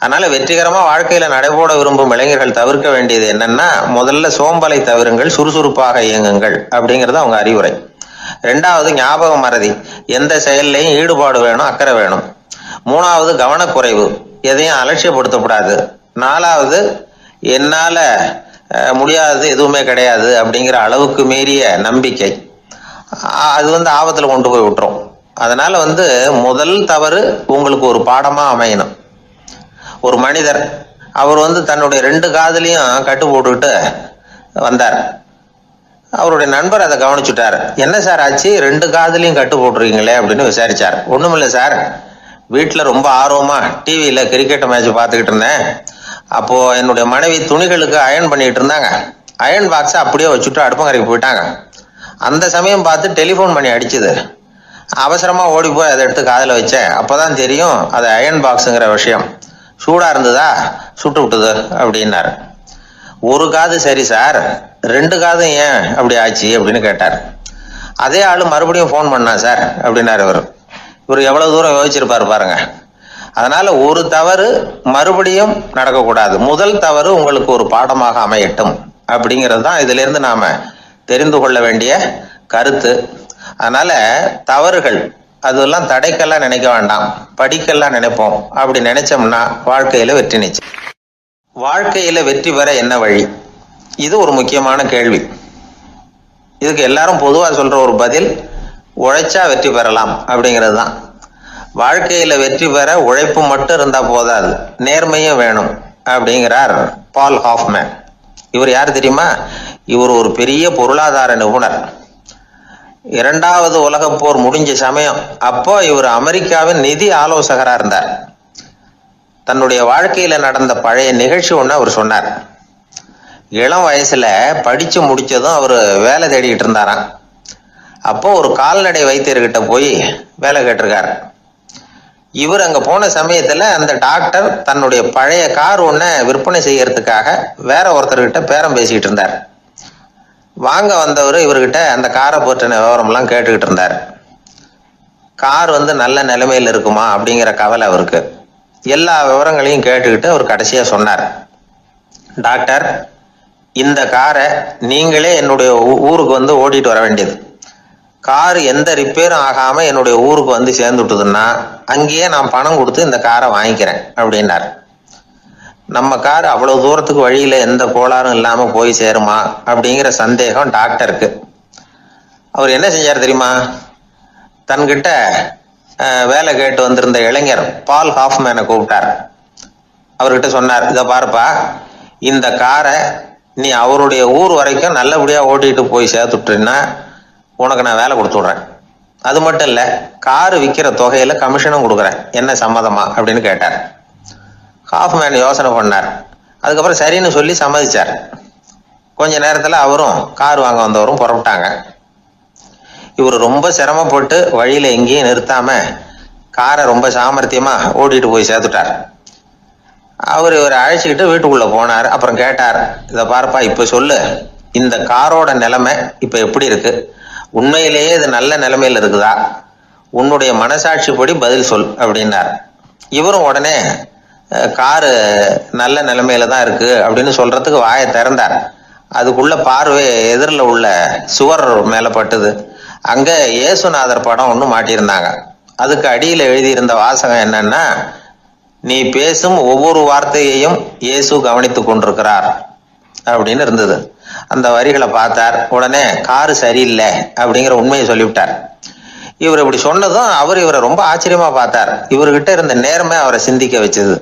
[SPEAKER 2] அதனால வெற்றிகரமா வாழ்க்கையில நடைபோட விரும்பும் இளைஞர்கள் தவிர்க்க வேண்டியது என்னன்னா, முதல்ல சோம்பலை தவிருங்கள், சுறுசுறுப்பாக இயங்குங்கள் அப்படிங்கிறது அவங்க அறிவுரை. 2வது ஞாபக மறதி, எந்த செயல்லையும் ஈடுபாடு வேணும், அக்கறை வேணும். 3வது கவனக்குறைவு, எதையும் அலட்சியப்படுத்தக்கூடாது. 4வது என்னால முடியாதது எதுவுமே கிடையாது அப்படிங்கிற அளவுக்கு மீறிய நம்பிக்கை, அது ஆபத்துல கொண்டு போய் விட்டுரும். அதனால முதல் தவறு உங்களுக்கு ஒரு பாடமா அமையணும். ஒரு மனிதர், அவர் தன்னுடைய 2 காதுலையும் கட்டு போட்டுக்கிட்டு வந்தார். அவருடைய நண்பர் அதை கவனிச்சுட்டார். என்ன சார் ஆச்சு, 2 காதுலையும் கட்டு போட்டுருக்கீங்களே அப்படின்னு விசாரிச்சார். ஒண்ணுமில்ல சார்,
[SPEAKER 1] வீட்டில் ரொம்ப ஆர்வமாக டிவியில் கிரிக்கெட் மேட்ச் பார்த்துக்கிட்டு இருந்தேன். அப்போது என்னுடைய மனைவி துணிகளுக்கு அயர்ன் பண்ணிகிட்டு இருந்தாங்க. அயர்ன் பாக்ஸை அப்படியே வச்சுட்டு அடுப்பங்கரைக்கு போயிட்டாங்க. அந்த சமயம் பார்த்து டெலிஃபோன் பண்ணி அடிச்சுது. அவசரமாக ஓடி போய் அதை எடுத்து காதில் வச்சேன். அப்போ தான் தெரியும் அது அயர்ன் பாக்ஸுங்கிற விஷயம். சூடாக இருந்ததா, சுட்டு விட்டுது அப்படின்னாரு. ஒரு காது சரி சார், 2 காதும் ஏன் அப்படி ஆச்சு அப்படின்னு கேட்டார். அதே ஆள் மறுபடியும் ஃபோன் பண்ணா சார் அப்படின்னாரு. இவர் எவ்வளவு தூரம் யோசிச்சிருப்பாரு பாருங்க. அதனால ஒரு தவறு மறுபடியும் நடக்கக்கூடாது. முதல் தவறு உங்களுக்கு ஒரு பாடமாக அமையட்டும் அப்படிங்கிறது தான் இதுல இருந்து நாம தெரிந்து கொள்ள வேண்டிய கருத்து. அதனால தவறுகள் அதெல்லாம் தடைக்கெல்லாம் நினைக்க வேண்டாம், படிக்கெல்லாம் நினைப்போம். அப்படி நினைச்சோம்னா வாழ்க்கையில வெற்றி நிச்சயம். வாழ்க்கையில வெற்றி பெற என்ன வழி? இது ஒரு முக்கியமான கேள்வி. இதுக்கு எல்லாரும் பொதுவா சொல்ற ஒரு பதில், உழைச்சா வெற்றி பெறலாம் அப்படிங்கிறது தான். வாழ்க்கையில வெற்றி பெற உழைப்பு மட்டும் இருந்தா போதாது, நேர்மையும் வேணும் அப்படிங்கிறார் பால் ஹாஃப்மேன். இவர் யார் தெரியுமா? இவர் ஒரு பெரிய பொருளாதார நிபுணர். 2வது உலகப் போர் முடிஞ்ச சமயம் அப்போ இவர் அமெரிக்காவின் நிதி ஆலோசகராக இருந்தார். தன்னுடைய வாழ்க்கையில நடந்த பழைய நிகழ்ச்சி ஒன்று அவர் சொன்னார். இளம் வயசுல படிச்சு முடிச்சதும் அவர் வேலை தேடிக்கிட்டு இருந்தாராம். அப்போ ஒரு கால்நடை வைத்தியர்கிட்ட போய் வேலை கேட்டிருக்காரு. இவர் அங்க போன சமயத்துல அந்த டாக்டர் தன்னுடைய பழைய கார் ஒன்ன விற்பனை செய்யறதுக்காக வேற ஒருத்தர்கிட்ட பேரம் பேசிக்கிட்டு இருந்தார். வாங்க வந்தவர் இவர்கிட்ட அந்த காரை பற்றின விவரம்லாம் கேட்டுக்கிட்டு இருந்தார். கார் நல்ல நிலைமையில் இருக்குமா அப்படிங்கிற கவலை அவருக்கு. எல்லா விவரங்களையும் கேட்டுக்கிட்டு அவர் கடைசியா சொன்னார், டாக்டர், இந்த காரை நீங்களே என்னுடைய ஊருக்கு ஓட்டிட்டு வர வேண்டியது. கார் எந்த ரிப்பேரும் ஆகாம என்னுடைய ஊருக்கு சேர்ந்துட்டுதுன்னா அங்கேயே நான் பணம் கொடுத்து இந்த காரை வாங்கிக்கிறேன் அப்படின்னார். நம்ம கார் அவ்வளவு தூரத்துக்கு வழியில எந்த கோளாறும் இல்லாம போய் சேருமா அப்படிங்கிற சந்தேகம் டாக்டருக்கு. அவர் என்ன செஞ்சார் தெரியுமா? தன்கிட்ட வேலை கேட்டு வந்திருந்த இளைஞர் பால் ஹாஃப்மேனை கூப்பிட்டார். அவர்கிட்ட சொன்னார், இதை பாருப்பா, இந்த காரை நீ அவருடைய ஊர் வரைக்கும் நல்லபடியா ஓட்டிட்டு போய் சேர்த்துட்டீன்னா உனக்கு நான் வேலை கொடுத்து விடுறேன். அது மட்டும் இல்ல, காரு விற்கிற தொகையில கமிஷனும் கொடுக்குறேன், என்ன சம்மதமா அப்படின்னு கேட்டார். ஹாஃப்மேன் யோசனை பண்ணார். அதுக்கப்புறம் சரின்னு சொல்லி சம்மதிச்சார். கொஞ்ச நேரத்துல அவரும் கார் வாங்க வந்தவரும் புறப்பட்டாங்க. இவர் ரொம்ப சிரமப்பட்டு வழியில எங்கேயும் நிறுத்தாம காரை ரொம்ப சாமர்த்தியமா ஓட்டிட்டு போய் சேர்த்துட்டார். அவர் இவரை அழைச்சிக்கிட்டு வீட்டுக்குள்ள போனார். அப்புறம் கேட்டார், இதை பாருப்பா, இப்ப சொல்லு, இந்த காரோட நிலைமை இப்ப எப்படி இருக்கு? உண்மையிலேயே இது நல்ல நிலைமையில இருக்குதா? உன்னுடைய மனசாட்சிப்படி பதில் சொல் அப்படின்னார். இவரும் உடனே காரு நல்ல நிலைமையில தான் இருக்கு அப்படின்னு சொல்றதுக்கு வாயை திறந்தார். அதுக்குள்ள பார்வை எதிரில் உள்ள சுவர் மேல பட்டுது. அங்க இயேசுநாதர் படம் ஒன்று மாட்டியிருந்தாங்க. அதுக்கு அடியில் எழுதியிருந்த வாசகம் என்னன்னா, நீ பேசும் ஒவ்வொரு வார்த்தையையும் இயேசு கவனித்துக் கொண்டிருக்கிறார் அப்படின்னு இருந்தது. அந்த வரிகளை பார்த்தார். உடனே காரு சரியில்லை அப்படிங்கிற உண்மையை சொல்லிவிட்டார். இவர் இப்படி சொன்னதும் அவர் இவரை ரொம்ப ஆச்சரியமா பார்த்தார். இவர்கிட்ட இருந்த நேர்மை அவரை சிந்திக்க வச்சது.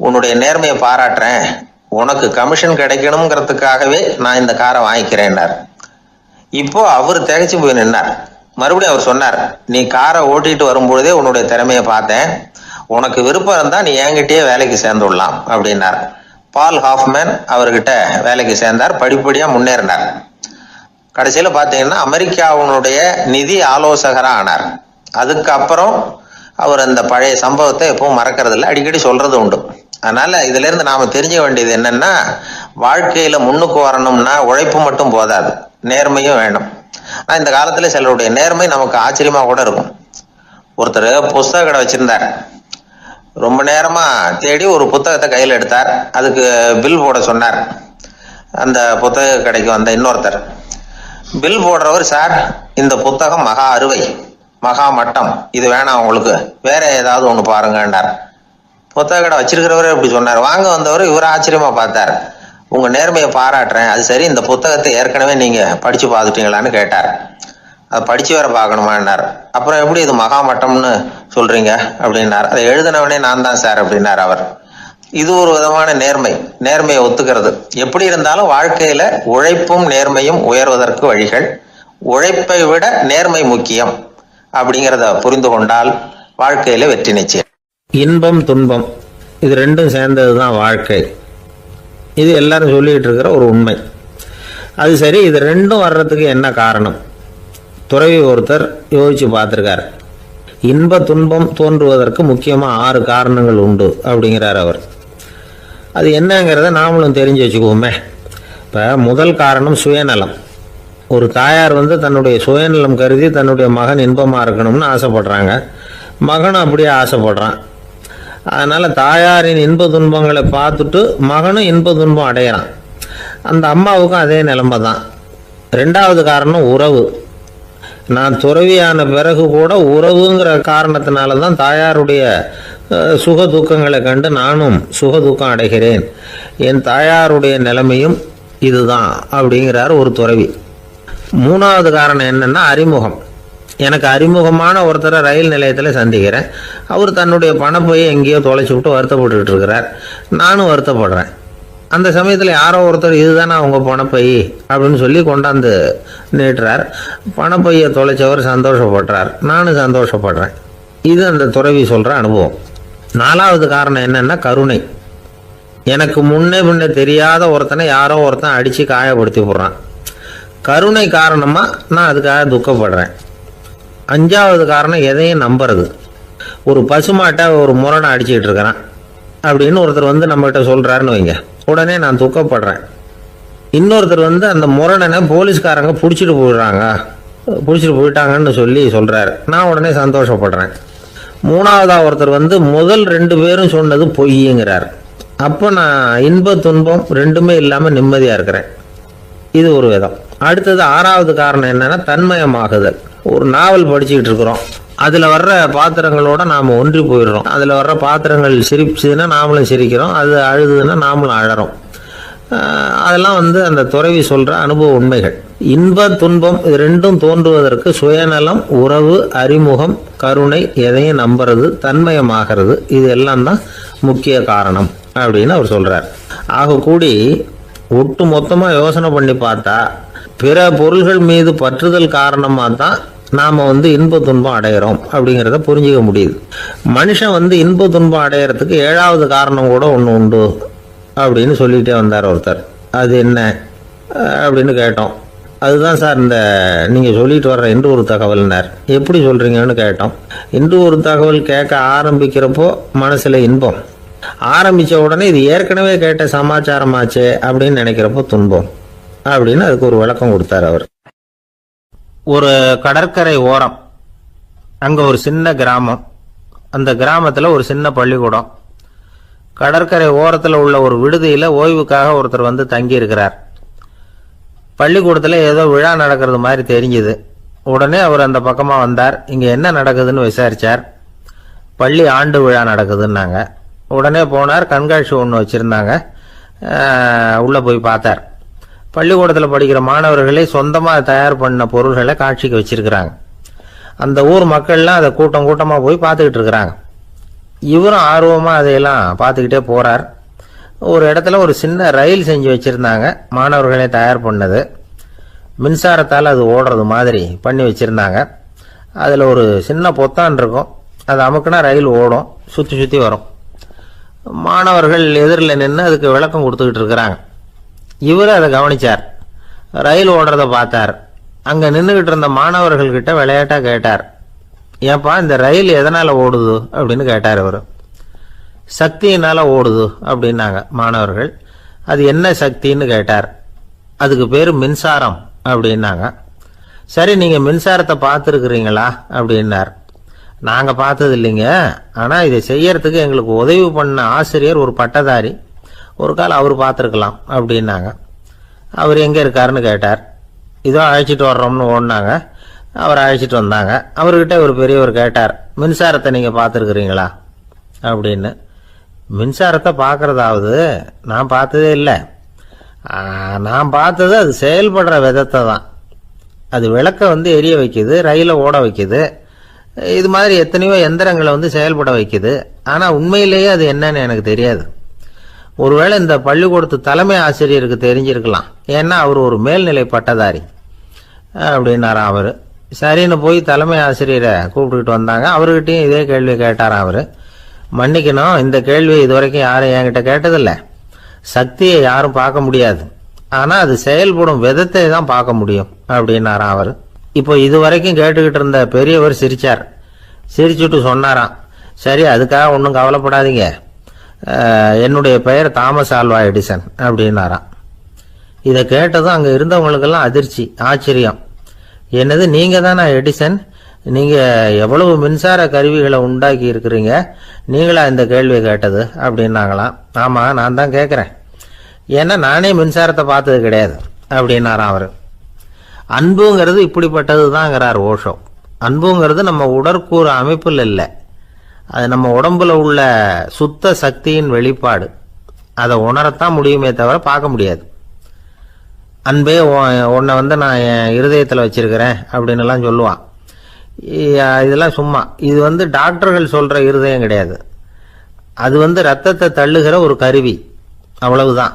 [SPEAKER 1] உன்னுடைய நேர்மையை பாராட்டுறேன், உனக்கு கமிஷன் கிடைக்கணுங்கிறதுக்காகவே நான் இந்த காரை வாங்கிக்கிறேன்னார். இப்போ அவர் திகைச்சு போய் நின்னார். மறுபடியும் அவர் சொன்னார், நீ காரை ஓட்டிட்டு வரும்பொழுதே உன்னுடைய திறமையை பார்த்தேன், உனக்கு விருப்பம் இருந்தா நீ என்கிட்டயே வேலைக்கு சேர்ந்து விடலாம் அப்படின்னார். பால் ஹாஃப்மேன் அவர்கிட்ட வேலைக்கு சேர்ந்தார். படிப்படியா முன்னேறினார். கடைசியில பாத்தீங்கன்னா அமெரிக்காவுடைய நிதி ஆலோசகரா ஆனார். அதுக்கப்புறம் அவர் அந்த பழைய சம்பவத்தை எப்பவும் மறக்கிறது இல்லை, அடிக்கடி சொல்றது உண்டு. அதனால இதுல இருந்து நாம தெரிஞ்சுக்க வேண்டியது என்னன்னா, வாழ்க்கையில முன்னுக்கு வரணும்னா உழைப்பு மட்டும் போதாது, நேர்மையும் வேணும். ஆனா இந்த காலத்துல சிலருடைய நேர்மை நமக்கு ஆச்சரியமா கூட இருக்கும். ஒருத்தர் புஸ்தக கடை வச்சிருந்தார். ரொம்ப நேரமா தேடி ஒரு புத்தகத்தை கையில் எடுத்தார். அதுக்கு பில் போட சொன்னார். அந்த புத்தக கடைக்கு வந்த இன்னொருத்தர் பில் போடுறவர், சார், இந்த புத்தகம் மகா அறுவை, மகா மட்டம், இது வேணாம், உங்களுக்கு வேற ஏதாவது ஒண்ணு பாருங்கன்னார். புத்தக கடை வச்சிருக்கிறவரே இப்படி சொன்னார். வாங்க வந்தவர் இவர் ஆச்சரியமா பார்த்தார். உங்க நேர்மையை பாராட்டுறேன், அது சரி, இந்த புத்தகத்தை ஏற்கனவே நீங்க படிச்சு பார்த்துட்டீங்களான்னு கேட்டார். அதை படிச்சு வேற பார்க்கணுமான்னார். அப்புறம் எப்படி இது மகாமட்டம்னு சொல்றீங்க அப்படின்னார். அதை எழுதினவனே நான் தான் சார் அப்படின்னார் அவர். இது ஒரு விதமான நேர்மை, நேர்மையை ஒத்துக்கிறது. எப்படி இருந்தாலும் வாழ்க்கையில உழைப்பும் நேர்மையும் உயர்வதற்கு வழிகள். உழைப்பை விட நேர்மை முக்கியம் அப்படிங்கிறத புரிந்து கொண்டால்
[SPEAKER 2] வாழ்க்கையில வெற்றி நிச்சயம்.
[SPEAKER 1] இன்பம் துன்பம் இது ரெண்டும் சேர்ந்தது தான் வாழ்க்கை. இது எல்லாரும் சொல்லிகிட்டு இருக்கிற ஒரு உண்மை. அது சரி, இது ரெண்டும் வர்றதுக்கு என்ன காரணம்? துறவி ஒருத்தர் யோசிச்சு பார்த்துருக்கார். இன்ப துன்பம் தோன்றுவதற்கு முக்கியமாக 6 காரணங்கள் உண்டு அப்படிங்கிறார் அவர். அது என்னங்கிறத நாமளும் தெரிஞ்சு வச்சுக்குவோமே. இப்போ முதல் காரணம் சுயநலம். ஒரு தாயார் தன்னுடைய சுயநலம் கருதி தன்னுடைய மகன் இன்பமாக இருக்கணும்னு ஆசைப்படுறாங்க. மகனும் அப்படியே ஆசைப்படுறான். அதனால் தாயாரின் இன்ப துன்பங்களை பார்த்துட்டு மகனும் இன்ப துன்பம் அடையிறான். அந்த அம்மாவுக்கும் அதே நிலைமை தான். ரெண்டாவது காரணம் உறவு. நான் துறவியான பிறகு கூட உறவுங்கிற காரணத்தினால தான் தாயாருடைய சுக துக்கங்களை கண்டு நானும் சுக துக்கம் அடைகிறேன். என் தாயாருடைய நிலைமையும் இதுதான் அப்படிங்கிறார் ஒரு துறவி. மூணாவது காரணம் என்னென்னா அறிமுகம். எனக்கு அறிமுகமான ஒருத்தரை ரயில் நிலையத்தில் சந்திக்கிறேன். அவர் தன்னுடைய பணப்பையை எங்கேயோ தொலைச்சி விட்டு வருத்தப்பட்டுக்கிட்டு இருக்கிறார். நானும் வருத்தப்படுறேன். அந்த சமயத்தில் யாரோ ஒருத்தர் இதுதானே அவங்க பணப்பை அப்படின்னு சொல்லி கொண்டாந்து நீட்டுறார். பணப்பையை தொலைச்சவர் சந்தோஷப்படுறார், நானும் சந்தோஷப்படுறேன். இது அந்த துறவி சொல்கிற அனுபவம். நாலாவது காரணம் என்னென்னா கருணை. எனக்கு முன்னே தெரியாத ஒருத்தனை யாரோ ஒருத்தன் அடித்து காயப்படுத்தி போடுறான். கருணை காரணமாக நான் அதுக்காக துக்கப்படுறேன். அஞ்சாவது காரணம் எதையும் நம்புறது. ஒரு பசுமாட்டை ஒரு முரணை அடிச்சுக்கிட்டு இருக்கிறான் அப்படின்னு ஒருத்தர் நம்மகிட்ட சொல்கிறாருன்னு வைங்க, உடனே நான் துக்கப்படுறேன். இன்னொருத்தர் அந்த முரணனை போலீஸ்காரங்க பிடிச்சிட்டு போயிட்டாங்கன்னு சொல்கிறாரு, நான் உடனே சந்தோஷப்படுறேன். மூணாவதாக ஒருத்தர் முதல் 2 பேரும் சொன்னது பொய்யுங்கிறார். அப்போ நான் இன்ப துன்பம் ரெண்டுமே இல்லாமல் நிம்மதியாக இருக்கிறேன். இது ஒரு விதம். அடுத்தது 6வது காரணம் என்னென்னா தன்மயமாகுதல். ஒரு நாவல் படிச்சுக்கிட்டு இருக்கிறோம், அதில் வர்ற பாத்திரங்களோட நாம் ஒன்றி போயிடுறோம். அதில் வர்ற பாத்திரங்கள் சிரிச்சுதுன்னா நாமளும் சிரிக்கிறோம், அது அழுதுன்னா நாமளும் அழறோம். அதெல்லாம் அந்த துறவி சொல்கிற அனுபவ உண்மைகள். இன்ப துன்பம் இது ரெண்டும் தோன்றுவதற்கு சுயநலம், உறவு, அறிமுகம், கருணை, எதையும் நம்புறது, தன்மயமாகிறது, இது எல்லாம் தான் முக்கிய காரணம் அப்படின்னு அவர் சொல்கிறார். ஆக கூடி ஒட்டு மொத்தமாக யோசனை பண்ணி பார்த்தா பிற பொருள்கள் மீது பற்றுதல் காரணமாக தான் நாம் இன்ப துன்பம் அடைகிறோம் அப்படிங்கிறத புரிஞ்சிக்க முடியுது. மனுஷன் இன்ப துன்பம் அடைகிறதுக்கு 7வது காரணம் கூட ஒன்று உண்டு அப்படின்னு சொல்லிகிட்டே வந்தார் ஒருத்தர். அது என்ன அப்படின்னு கேட்டோம். அதுதான் சார் இந்த நீங்கள் சொல்லிட்டு வர்ற இன்று ஒரு தகவல்னார். எப்படி சொல்கிறீங்கன்னு கேட்டோம். இன்று ஒரு தகவல் கேட்க ஆரம்பிக்கிறப்போ மனசில் இன்பம், ஆரம்பித்த உடனே இது ஏற்கனவே கேட்ட சமாச்சாரமாச்சே அப்படின்னு நினைக்கிறப்போ துன்பம் அப்படின்னு அதுக்கு ஒரு விளக்கம் கொடுத்தார் அவர். ஒரு கடற்கரை ஓரம், அங்கே ஒரு சின்ன கிராமம். அந்த கிராமத்தில் ஒரு சின்ன பள்ளிக்கூடம். கடற்கரை ஓரத்தில் உள்ள ஒரு விடுதியில் ஓய்வுக்காக ஒருத்தர் தங்கி இருக்கிறார். பள்ளிக்கூடத்தில் ஏதோ விழா நடக்கிறது மாதிரி தெரிஞ்சுது. உடனே அவர் அந்த பக்கமாக வந்தார். இங்கே என்ன நடக்குதுன்னு விசாரித்தார். பள்ளி ஆண்டு விழா நடக்குதுன்னாங்க. உடனே போனார். கண்காட்சி ஒன்று வச்சுருந்தாங்க. உள்ளே போய் பார்த்தார். பள்ளிக்கூடத்தில் படிக்கிற மாணவர்களே சொந்தமாக தயார் பண்ண பொருள்களை காட்சிக்கு வச்சிருக்கிறாங்க. அந்த ஊர் மக்கள்லாம் அதை கூட்டம் கூட்டமாக போய் பார்த்துக்கிட்டு இருக்கிறாங்க. இவரும் ஆர்வமாக அதையெல்லாம் பார்த்துக்கிட்டே போகிறார். ஒரு இடத்துல ஒரு சின்ன ரயில் செஞ்சு வச்சுருந்தாங்க, மாணவர்களே தயார் பண்ணது. மின்சாரத்தால் அது ஓடுறது மாதிரி பண்ணி வச்சுருந்தாங்க. அதில் ஒரு சின்ன பொத்தான் இருக்கும், அது அமுக்குனா ரயில் ஓடும், சுற்றி சுற்றி வரும். மாணவர்கள் எதிரில் நின்று அதுக்கு விளக்கம் கொடுத்துக்கிட்டு இருக்கிறாங்க. இவர் அதை கவனிச்சார். ரயில் ஓடுறத பார்த்தார். அங்கே நின்றுக்கிட்டு இருந்த மாணவர்கள்கிட்ட விளையாட்டாக கேட்டார், ஏப்பா இந்த ரயில் எதனால் ஓடுது அப்படின்னு கேட்டார். அவர் சக்தியினால் ஓடுது அப்படின்னாங்க மாணவர்கள். அது என்ன சக்தின்னு கேட்டார். அதுக்கு பேர் மின்சாரம் அப்படின்னாங்க. சரி, நீங்கள் மின்சாரத்தை பார்த்துருக்குறீங்களா அப்படின்னார். நாங்கள் பார்த்தது இல்லைங்க, ஆனால் இதை செய்யறதுக்கு எங்களுக்கு உதவி பண்ண ஆசிரியர் ஒரு பட்டதாரி, ஒரு கால் அவர் பார்த்துருக்கலாம் அப்படின்னாங்க. அவர் எங்கே இருக்காருன்னு கேட்டார். இதோ அழைச்சிட்டு வர்றோம்னு ஓடினாங்க. அவர் அழைச்சிட்டு வந்தாங்க. அவர்கிட்ட ஒரு பெரியவர் கேட்டார், மின்சாரத்தை நீங்கள் பார்த்துருக்குறீங்களா அப்படின்னு. மின்சாரத்தை பார்க்குறதாவது நான் பார்த்ததே இல்லை. நான் பார்த்தது அது செயல்படுற விதத்தை தான். அது விளக்க எரிய வைக்குது, ரயிலை ஓட வைக்குது, இது மாதிரி எத்தனையோ எந்திரங்களை செயல்பட வைக்குது. ஆனால் உண்மையிலேயே அது என்னன்னு எனக்கு தெரியாது. ஒருவேளை இந்த பள்ளிக்கூடத்து தலைமை ஆசிரியருக்கு தெரிஞ்சிருக்கலாம், ஏன்னா அவர் ஒரு மேல்நிலை பட்டதாரி அப்படின்னாராம் அவர். சரின்னு போய் தலைமை ஆசிரியரை கூப்பிட்டுக்கிட்டு வந்தாங்க. அவர்கிட்டையும் இதே கேள்வி கேட்டாராம் அவர். மன்னிக்கணும், இந்த கேள்வி இதுவரைக்கும் யாரும் என்கிட்ட கேட்டதில்லை. சக்தியை யாரும் பார்க்க முடியாது, ஆனால் அது செயல்படும் விதத்தை தான் பார்க்க முடியும் அப்படின்னாராம் அவர். இப்போ இதுவரைக்கும் கேட்டுக்கிட்டு இருந்த பெரியவர் சிரிச்சார். சிரிச்சுட்டு சொன்னாராம், சரி அதுக்காக ஒன்றும் கவலைப்படாதீங்க, என்னுடைய பெயர் தாமஸ் ஆல்வா எடிசன் அப்படின்னாராம். இதை கேட்டதும் அங்கே இருந்தவங்களுக்கெல்லாம் அதிர்ச்சி, ஆச்சரியம். என்னது, நீங்கள் தானே எடிசன்? நீங்கள் எவ்வளவு மின்சார கருவிகளை உண்டாக்கி இருக்கிறீங்க, நீங்களா இந்த கேள்வியை கேட்டது அப்படின்னாங்களாம். ஆமாம், நான் தான் கேட்குறேன், ஏன்னா நானே மின்சாரத்தை பார்த்தது கிடையாது அப்படின்னாராம் அவர். அன்புங்கிறது இப்படிப்பட்டது தாங்கிறார் ஓஷோ. அன்புங்கிறது நம்ம உடற்கூறு அமைப்பில் இல்லை, அது நம்ம உடம்புல உள்ள சுத்த சக்தியின் வெளிப்பாடு. அதை உணரத்தான் முடியுமே தவிர பார்க்க முடியாது. அன்பே உன்னை நான் என் இருதயத்தில் வச்சிருக்கிறேன் அப்படின்னு எல்லாம் சொல்லுவான். இதெல்லாம் சும்மா. இது டாக்டர்கள் சொல்ற இருதயம் கிடையாது, அது ரத்தத்தை தள்ளுகிற ஒரு கருவி, அவ்வளவுதான்.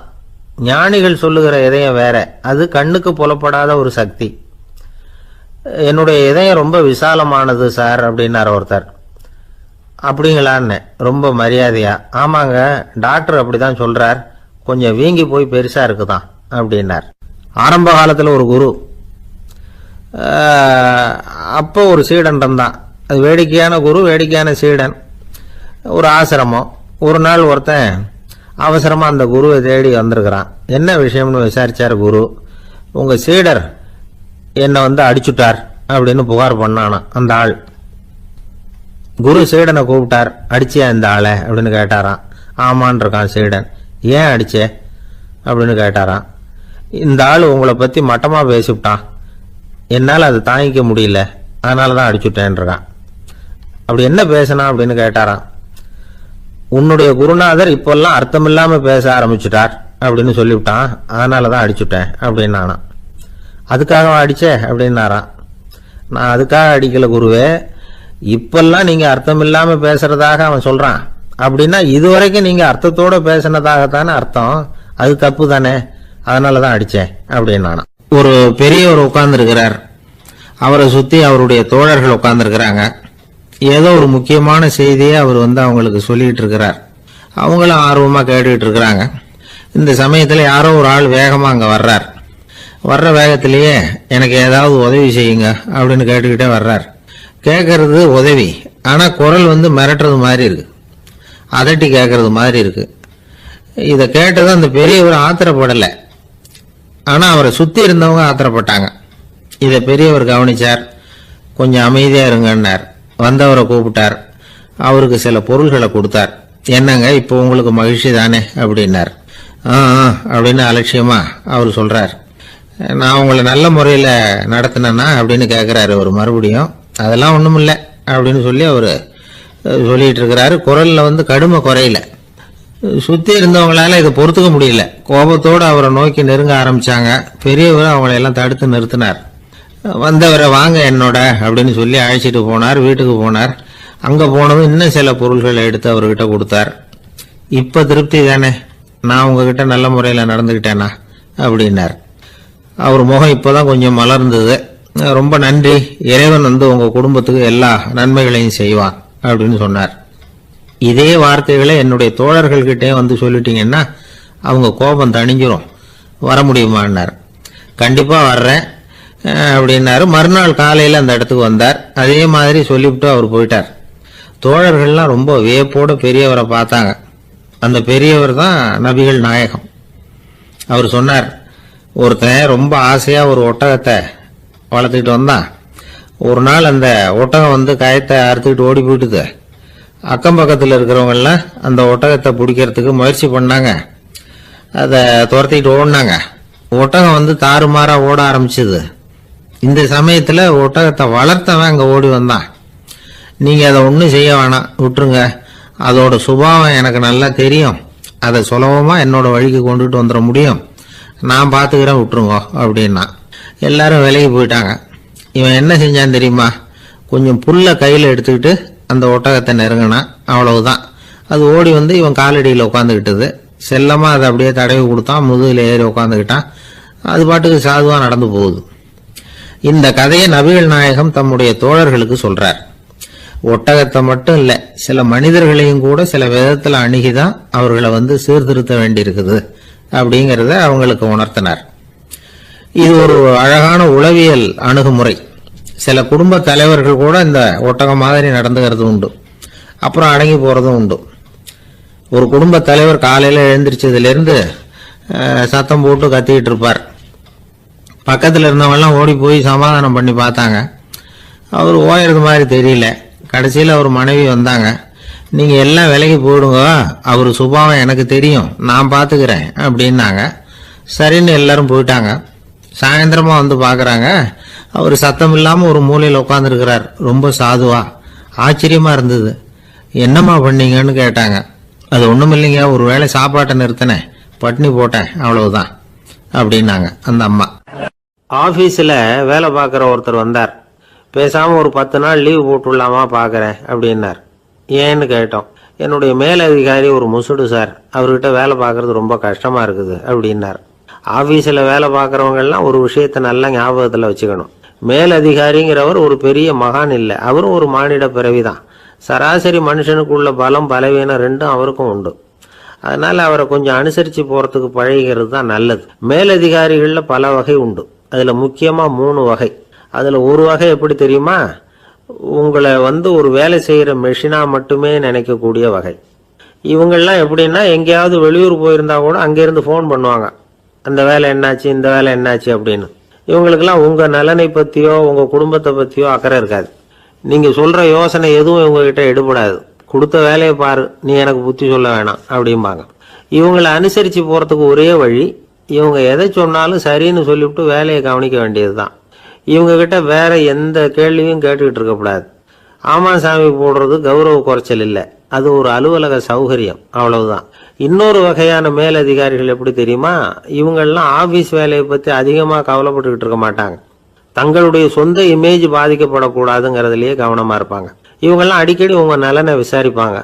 [SPEAKER 1] ஞானிகள் சொல்லுகிற இதயம் வேற, அது கண்ணுக்கு புலப்படாத ஒரு சக்தி. என்னுடைய இதயம் ரொம்ப விசாலமானது சார் அப்படின்னார் ஒருத்தர். அப்படிங்களான்னு ரொம்ப மரியாதையா, ஆமாங்க டாக்டர் அப்படிதான் சொல்றார், கொஞ்சம் வீங்கி போய் பெருசா இருக்குதான் அப்படின்னார். ஆரம்ப காலத்தில் ஒரு குரு, அப்போ ஒரு சீடன் இருந்தான். அது வேடிக்கையான குரு, வேடிக்கையான சீடன். ஒரு ஆசிரமம். ஒரு நாள் ஒருத்தன் அவசரமா அந்த குருவை தேடி வந்திருக்கிறான். என்ன விஷயம்னு விசாரிச்சார் குரு. உங்க சீடர் என்னை அடிச்சுட்டார் அப்படின்னு புகார் பண்ணானா அந்த ஆள். குரு சீடனை கூப்பிட்டார். அடிச்சியா இந்த ஆளை அப்படின்னு கேட்டாராம். ஆமான் இருக்கான் சீடன். ஏன் அடிச்சே அப்படின்னு கேட்டாராம். இந்த ஆள் உங்களை பத்தி மட்டமா பேசிவிட்டான், என்னால் அதை தாங்கிக்க முடியல, அதனால தான் அடிச்சுட்டேன் இருக்கான். அப்படி என்ன பேசினா அப்படின்னு கேட்டாராம். உன்னுடைய குருநாதர் இப்பெல்லாம் அர்த்தமில்லாம பேச ஆரம்பிச்சுட்டார் அப்படின்னு சொல்லிவிட்டான், அதனால தான் அடிச்சுட்டேன் அப்படின்னானா. அதுக்காக அடிச்சே அப்படின்னாராம். நான் அதுக்காக அடிக்கல குருவே, இப்பெல்லாம் நீங்க அர்த்தமில்லாம பேசுறதாக அவன் சொல்றான், அப்படின்னா இதுவரைக்கும் நீங்க அர்த்தத்தோட பேசினதாகத்தானே அர்த்தம், அது தப்பு தானே, அதனாலதான் அடிச்சேன் அப்படின்னானா. ஒரு பெரியவர் உட்கார்ந்து இருக்கிறார், அவரை சுத்தி அவருடைய தோழர்கள் உட்கார்ந்து இருக்கிறாங்க. ஏதோ ஒரு முக்கியமான செய்தியை அவர் அவங்களுக்கு சொல்லிட்டு இருக்கிறார். அவங்களும் ஆர்வமா கேட்டுக்கிட்டு இருக்கிறாங்க. இந்த சமயத்துல யாரோ ஒரு ஆள் வேகமா அங்க வர்றார். வர்ற வேகத்திலேயே எனக்கு ஏதாவது உதவி செய்யுங்க அப்படின்னு கேட்டுக்கிட்டே வர்றார். கேட்கறது உதவி, ஆனா குரல் மிரட்டுறது மாதிரி இருக்கு, அதட்டி கேட்கறது மாதிரி இருக்கு. இதை கேட்டது அந்த பெரியவர் ஆத்திரப்படலை, ஆனா அவரை சுத்தி இருந்தவங்க ஆத்திரப்பட்டாங்க. இதை பெரியவர் கவனிச்சார். கொஞ்சம் அமைதியா இருங்கன்னார். வந்தவரை கூப்பிட்டார். அவருக்கு சில பொருள்களை கொடுத்தார். என்னங்க இப்போ உங்களுக்கு மகிழ்ச்சி தானே அப்படின்னார். அப்படின்னு அலட்சியமா அவர் சொல்றார். நான் உங்களை நல்ல முறையில் நடத்தினேன்னா அப்படின்னு கேட்கிறாரு அவர் மறுபடியும். அதெல்லாம் ஒண்ணும் இல்லை அப்படின்னு சொல்லி அவர் சொல்லிட்டு இருக்கிறாரு. குரல்ல கடுமை குறையில. சுத்தி இருந்தவங்களால இதை பொறுத்துக்க முடியல. கோபத்தோடு அவரை நோக்கி நெருங்க ஆரம்பிச்சாங்க. பெரியவர் அவங்களை எல்லாம் தடுத்து நிறுத்தினார். வந்தவரை வாங்க என்னோட அப்படின்னு சொல்லி அழைச்சிட்டு போனார். வீட்டுக்கு போனார். அங்க போனதும் இன்னும் சில பொருள்களை எடுத்து அவர்கிட்ட கொடுத்தார். இப்ப திருப்தி தானே, நான் உங்ககிட்ட நல்ல முறையில நடந்துகிட்டேனா அப்படின்னார். அவர் முகம் இப்பதான் கொஞ்சம் மலர்ந்தது. ரொம்ப நன்றி, இறைவன் உங்க குடும்பத்துக்கு எல்லா நன்மைகளையும் செய்வான் அப்படின்னு சொன்னார். இதே வார்த்தைகளை என்னுடைய தோழர்கள்கிட்டே சொல்லிட்டீங்கன்னா அவங்க கோபம் தணிஞ்சிரும், வர முடியுமான்னார். கண்டிப்பா வர்றேன் அப்படின்னாரு. மறுநாள் காலையில அந்த இடத்துக்கு வந்தார். அதே மாதிரி சொல்லிவிட்டு அவர் போயிட்டார். தோழர்கள்லாம் ரொம்ப வியப்போட பெரியவரை பார்த்தாங்க. அந்த பெரியவர் தான் நபிகள் நாயகம். அவர் சொன்னார், ஒருத்தன் ரொம்ப ஆசையா ஒரு ஒட்டகத்தை வளர்த்துக்கிட்டு வந்தான். ஒரு நாள் அந்த ஒட்டகம் கயத்தை அறுத்துக்கிட்டு ஓடி போயிட்டுது. அக்கம் பக்கத்தில் இருக்கிறவங்கெல்லாம் அந்த ஒட்டகத்தை பிடிக்கிறதுக்கு முயற்சி பண்ணாங்க. அதை துரத்திட்டு ஓடினாங்க. ஒட்டகம் தாறுமாறா ஓட ஆரம்பிச்சது. இந்த சமயத்துல ஒட்டகத்தை வளர்த்தவன் அங்க ஓடி வந்தான். நீங்க அதை ஒன்றும் செய்ய வேணாம், விட்டுருங்க, அதோட சுபாவம் எனக்கு நல்லா தெரியும், அதை சுலபமா என்னோட வழிக்கு கொண்டுட்டு வந்துட முடியும், நான் பாத்துக்கிறேன், விட்டுருங்க அப்படின்னா. எல்லாரும் விலகி போயிட்டாங்க. இவன் என்ன செஞ்சான் தெரியுமா? கொஞ்சம் புல்ல கையில எடுத்துக்கிட்டு அந்த ஒட்டகத்தை நெருங்கினான். அவ்வளவுதான். அது ஓடி இவன் காலடியில் உட்காந்துக்கிட்டது. செல்லமா அதை அப்படியே தடவி கொடுத்தான். முதுகில் ஏறி உட்காந்துக்கிட்டான். அது பாட்டுக்கு சாதுவா நடந்து போகுது. இந்த கதையை நபிகள் நாயகம் தம்முடைய தோழர்களுக்கு சொல்றார். ஒட்டகத்தை மட்டும் இல்ல, சில மனிதர்களையும் கூட சில விதத்துல அணுகிதான் அவர்களை சீர்திருத்த வேண்டியிருக்குது அப்படிங்கறத அவங்களுக்கு உணர்த்தினார். இது ஒரு அழகான உளவியல் அணுகுமுறை. சில குடும்ப தலைவர்கள் கூட இந்த ஒட்டகம் மாதிரி நடந்துகிறது உண்டு, அப்புறம் அடங்கி போறதும் உண்டு. ஒரு குடும்ப தலைவர் காலையில எழுந்திரிச்சதுலேருந்து சத்தம் போட்டு கத்திக்கிட்டு இருப்பார். பக்கத்தில் இருந்தவங்கெல்லாம் ஓடி போய் சமாதானம் பண்ணி பார்த்தாங்க. அவர் ஓயறது மாதிரி தெரியல. கடைசியில் அவர் மனைவி வந்தாங்க. நீங்க எல்லாம் விலகி போயிடுங்க, அவர் சுபாவம் எனக்கு தெரியும், நான் பார்த்துக்கிறேன் அப்படின்னாங்க. சரின்னு எல்லாரும் போயிட்டாங்க. சாயந்தரமா பார்க்கறாங்க, அவர் சத்தம் இல்லாம ஒரு மூலையில் உட்காந்துருக்கிறார், ரொம்ப சாதுவா. ஆச்சரியமா இருந்தது. என்னம்மா பண்ணீங்கன்னு கேட்டாங்க. அது ஒண்ணும் இல்லைங்க, ஒரு வேளை சாப்பாட்டை நிறுத்தினேன், பட்னி போட்டேன், அவ்வளவுதான் அப்படின்னாங்க அந்த அம்மா. ஆபீஸ்ல வேலை பார்க்குற ஒருத்தர் வந்தார். பேசாம ஒரு 10 நாள் லீவு போட்டுடலாமா பார்க்கறேன் அப்படின்னார். ஏன்னு கேட்டோம். என்னுடைய மேலதிகாரி ஒரு முசுடு சார், அவர்கிட்ட வேலை பார்க்கறது ரொம்ப கஷ்டமா இருக்குது அப்படின்னார். ஆபீஸ்ல வேலை பார்க்கறவங்க எல்லாம் ஒரு விஷயத்த நல்லா ஞாபகத்துல வச்சுக்கணும். மேலதிகாரிங்கிறவர் ஒரு பெரிய மகான் இல்லை, அவரும் ஒரு மானிட பிறவிதான். சராசரி மனுஷனுக்குள்ள பலம் பலவீனம் ரெண்டும் அவருக்கும் உண்டு. அதனால அவரை கொஞ்சம் அனுசரிச்சு போறதுக்கு பழகிறது தான் நல்லது. மேலதிகாரிகள்ல பல வகை உண்டு. அதுல முக்கியமா 3 வகை. அதுல ஒரு வகை எப்படி தெரியுமா? உங்களை ஒரு வேலை செய்யற மெஷினா மட்டுமே நினைக்கக்கூடிய வகை. இவங்கெல்லாம் எப்படின்னா, எங்கேயாவது வெளியூர் போயிருந்தா கூட அங்கிருந்து போன் பண்ணுவாங்க, அந்த வேலை என்னாச்சு, இந்த வேலை என்னாச்சு அப்படின்னு. இவங்களுக்கெல்லாம் உங்க நலனை பத்தியோ உங்க குடும்பத்தை பத்தியோ அக்கறை இருக்காது. நீங்க சொல்ற யோசனை எதுவும் இவங்க கிட்ட எடுபடாது. கொடுத்த வேலையை பாரு, நீ எனக்கு புத்தி சொல்ல வேணாம் அப்படிம்பாங்க. இவங்களை அனுசரிச்சு போறதுக்கு ஒரே வழி, இவங்க எதை சொன்னாலும் சரின்னு சொல்லிவிட்டு வேலையை கவனிக்க வேண்டியதுதான். இவங்க கிட்ட வேற எந்த கேள்வியும் கேட்டுக்கிட்டு இருக்கக்கூடாது. ஆமா சாமி போடுறது கௌரவ குறைச்சல் இல்லை, அது ஒரு அலுவலக சௌகரியம், அவ்வளவுதான். இன்னொரு வகையான மேலதிகாரிகள் எப்படி தெரியுமா? இவங்கெல்லாம் ஆபீஸ் வேலையை பத்தி அதிகமா கவலைப்பட்டுக்கிட்டு இருக்க மாட்டாங்க. தங்களுடைய சொந்த இமேஜ் பாதிக்கப்படக்கூடாதுங்கிறதுலயே கவனமா இருப்பாங்க. இவங்கெல்லாம் அடிக்கடி உங்க நலனை விசாரிப்பாங்க.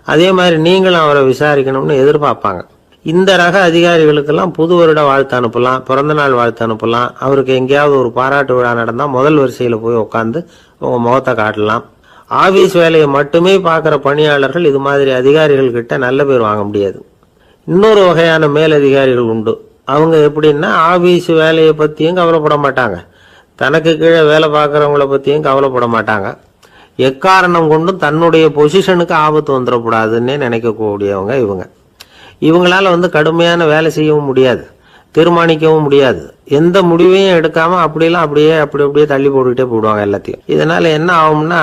[SPEAKER 1] அதே மாதிரி நீங்களும் அவரை விசாரிக்கணும்னு எதிர்பார்ப்பாங்க. இந்த ரக அதிகாரிகளுக்கெல்லாம் புது வருட வாழ்த்து அனுப்பலாம், பிறந்த நாள் வாழ்த்து அனுப்பலாம். அவருக்கு எங்கேயாவது ஒரு பாராட்டு விழா நடந்தா முதல் வரிசையில போய் உட்காந்து உங்க முகத்தை காட்டலாம். ஆபீஸ் வேலையை மட்டுமே பார்க்குற பணியாளர்கள் இது மாதிரி அதிகாரிகள் கிட்ட நல்ல பேர் வாங்க முடியாது. இன்னொரு வகையான மேலதிகாரிகள் உண்டு. அவங்க எப்படின்னா, ஆபீஸ் வேலையை பத்தியும் கவலைப்பட மாட்டாங்க, தனக்கு கீழே வேலை பார்க்குறவங்கள பத்தியும் கவலைப்பட மாட்டாங்க. எக்காரணம் கொண்டும் தன்னுடைய பொசிஷனுக்கு ஆபத்து வந்துடக்கூடாதுன்னே நினைக்கக்கூடியவங்க இவங்க. இவங்களால கடுமையான வேலை செய்யவும் முடியாது, தீர்மானிக்கவும் முடியாது. எந்த முடிவையும் எடுக்காம அப்படியே தள்ளி போட்டுக்கிட்டே போடுவாங்க எல்லாத்தையும். இதனால என்ன ஆகும்னா,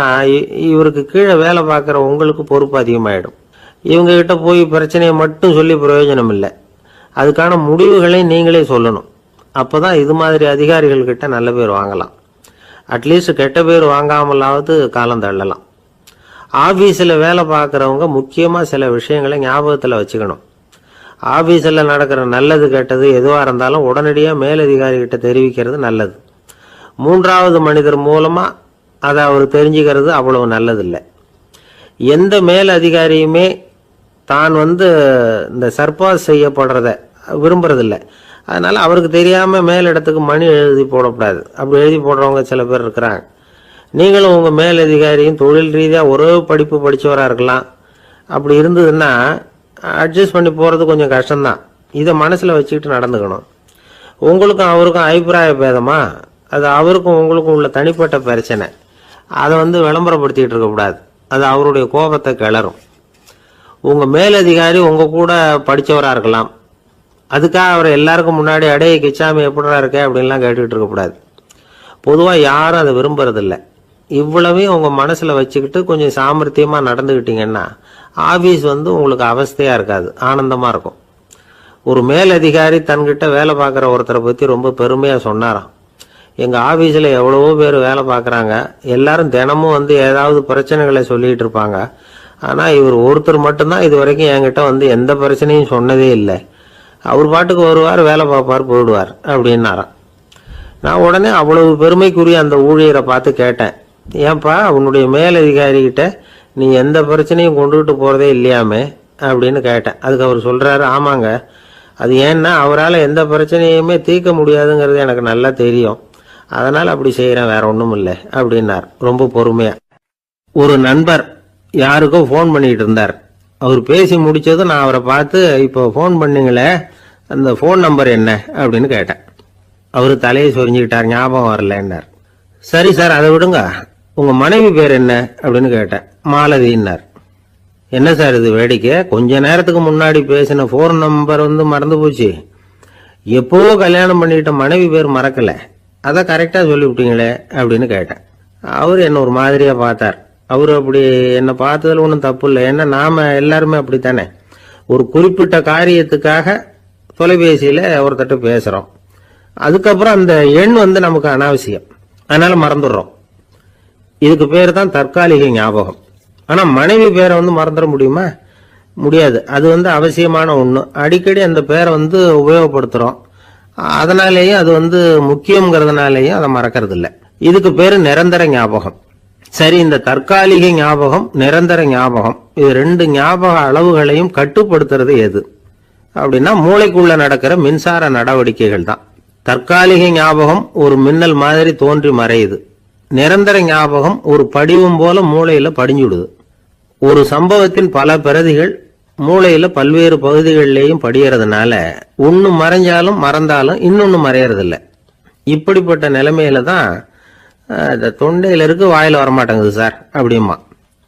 [SPEAKER 1] இவருக்கு கீழே வேலை பார்க்குற உங்களுக்கு பொறுப்பு அதிகமாயிடும். இவங்க கிட்ட போய் பிரச்சனையை மட்டும் சொல்லி பிரயோஜனம் இல்லை, அதுக்கான முடிவுகளை நீங்களே சொல்லணும். அப்பதான் இது மாதிரி அதிகாரிகள் கிட்ட நல்ல பேர் வாங்கலாம். அட்லீஸ்ட் கெட்ட பேர் வாங்காமலாவது காலம் தள்ளலாம். ஆபீஸ்ல வேலை பார்க்கறவங்க முக்கியமா சில விஷயங்களை ஞாபகத்துல வச்சுக்கணும். ஆபீஸ்ல நடக்கிற நல்லது கெட்டது எதுவா இருந்தாலும் உடனடியா மேலதிகாரி கிட்ட தெரிவிக்கிறது நல்லது. 3வது மனிதர் மூலமா அதை அவர் தெரிஞ்சுக்கிறது அவ்வளவு நல்லதில்லை. எந்த மேல் அதிகாரியுமே தான் இந்த சர்பாஸ் செய்யப்படுறத விரும்புறதில்லை. அதனால அவருக்கு தெரியாம மேலிடத்துக்கு மணி எழுதி போடக்கூடாது. அப்படி எழுதி போடுறவங்க சில பேர் இருக்கிறாங்க. நீங்களும் உங்க மேலதிகாரியும் தொழில் ரீதியா ஒரே படிப்பு படிச்சவரா இருக்கலாம். அப்படி இருந்ததுன்னா அட்ஜஸ்ட் பண்ணி போறது கொஞ்சம் கஷ்டம்தான். இதை மனசுல வச்சுக்கிட்டு நடந்துக்கணும். உங்களுக்கும் அவருக்கும் அபிப்பிராய பேதமா, அது அவருக்கும் உங்களுக்கும் உள்ள தனிப்பட்ட பிரச்சனை, அதை விளம்பரப்படுத்திட்டு இருக்கக்கூடாது. அது அவருடைய கோபத்தை கிளறும். உங்க மேலதிகாரி உங்க கூட படிச்சவரா இருக்கலாம், அதுக்காக அவரை எல்லாருக்கும் முன்னாடி அடைய கிச்சாமி எப்படிடா இருக்க அப்படின்லாம் கேட்டுக்கிட்டு இருக்கக்கூடாது. பொதுவாக யாரும் அதை விரும்புறதில்லை. இவ்வளவையும் உங்க மனசுல வச்சுக்கிட்டு கொஞ்சம் சாமர்த்தியமா நடந்துக்கிட்டீங்கன்னா ஆபீஸ் உங்களுக்கு அவஸ்தையா இருக்காது, ஆனந்தமா இருக்கும். ஒரு மேலதிகாரி தன்கிட்ட வேலை பார்க்குற ஒருத்தரை பத்தி ரொம்ப பெருமையா சொன்னாராம். எங்க ஆபீஸ்ல எவ்வளவோ பேர் வேலை பார்க்குறாங்க, எல்லாரும் தினமும் ஏதாவது பிரச்சனைகளை சொல்லிட்டு இருப்பாங்க. ஆனா இவர் ஒருத்தர் மட்டும்தான் இது வரைக்கும் என்கிட்ட எந்த பிரச்சனையும் சொன்னதே இல்லை. அவர் பாட்டுக்கு வருவார், வேலை பார்ப்பார், போயிடுவார் அப்படின்னாராம். நான் உடனே அவ்வளவு பெருமைக்குரிய அந்த ஊழியரை பார்த்து கேட்டேன், ஏன்பா உன்னுடைய மேலதிகாரிகிட்ட நீ எந்த பிரச்சனையும் கொண்டுகிட்டு போறதே இல்லையாமே அப்படின்னு கேட்டேன். அதுக்கு அவர் சொல்றாரு, ஆமாங்க, அது ஏன்னா அவரால் எந்த பிரச்சனையுமே தீர்க்க முடியாதுங்கிறது எனக்கு நல்லா தெரியும். அதனால் அப்படி செய்கிறேன், வேற ஒன்றும் இல்லை அப்படின்னார் ரொம்ப பொறுமையாக. ஒரு நண்பர் யாருக்கோ ஃபோன் பண்ணிகிட்டு இருந்தார். அவர் பேசி முடித்ததும் நான் அவரை பார்த்து, இப்போ ஃபோன் பண்ணீங்களே அந்த ஃபோன் நம்பர் என்ன அப்படின்னு கேட்டேன். அவர் தலையை சொரிஞ்சுக்கிட்டார், ஞாபகம் வரலன்னார். சரி சார், அதை விடுங்க, உங்கள் மனைவி பேர் என்ன அப்படின்னு கேட்டேன். மாலதின்னார். என்ன சார் இது வேடிக்கை, கொஞ்ச நேரத்துக்கு முன்னாடி பேசின ஃபோன் நம்பர் மறந்து போச்சு, எப்போவோ கல்யாணம் பண்ணிக்கிட்ட மனைவி பேர் மறக்கல, அதை கரெக்டாக சொல்லிவிட்டீங்களே அப்படின்னு கேட்டேன். அவர் என்ன ஒரு மாதிரியாக பார்த்தார். அவர் அப்படி என்னை பார்த்ததில் ஒன்றும் தப்பு இல்லை, ஏன்னா நாம் எல்லாருமே அப்படித்தானே, ஒரு குறிப்பிட்ட காரியத்துக்காக தொலைபேசியில் ஒருத்தட்ட பேசுகிறோம், அதுக்கப்புறம் அந்த எண் நமக்கு அனாவசியம், அதனால் மறந்துடுறோம். இதுக்கு பேர் தான் தற்காலிக ஞாபகம். ஆனால் மனைவி பேரை மறந்துட முடியுமா? முடியாது. அது அவசியமான ஒன்று. அடிக்கடி அந்த பேரை உபயோகப்படுத்துகிறோம், அதனாலேயும் அது முக்கியங்கிறதுனாலேயும் அதை மறக்கிறது இல்லை. இதுக்கு பேர் நிரந்தர ஞாபகம். சரி, இந்த தற்காலிக ஞாபகம், நிரந்தர ஞாபகம், இது ரெண்டு ஞாபக அளவுகளையும் கட்டுப்படுத்துறது எது அப்படின்னா மூளைக்குள்ள நடக்கிற மின்சார நடவடிக்கைகள் தான். தற்காலிக ஞாபகம் ஒரு மின்னல் மாதிரி தோன்றி மறையுது. நிரந்தர ஞாபகம் ஒரு படிவம் போல மூளையில படிஞ்சுடுது. ஒரு சம்பவத்தின் பல பிரதிகள் மூளையில பல்வேறு பகுதிகளிலேயும் படியறதுனால ஒன்னு மறைஞ்சாலும் மறந்தாலும் இன்னொன்னு மறையறதில்ல. இப்படிப்பட்ட நிலைமையில தான் இந்த தொண்டையில இருக்கு, வாயில வரமாட்டேங்குது சார் அப்படிமா.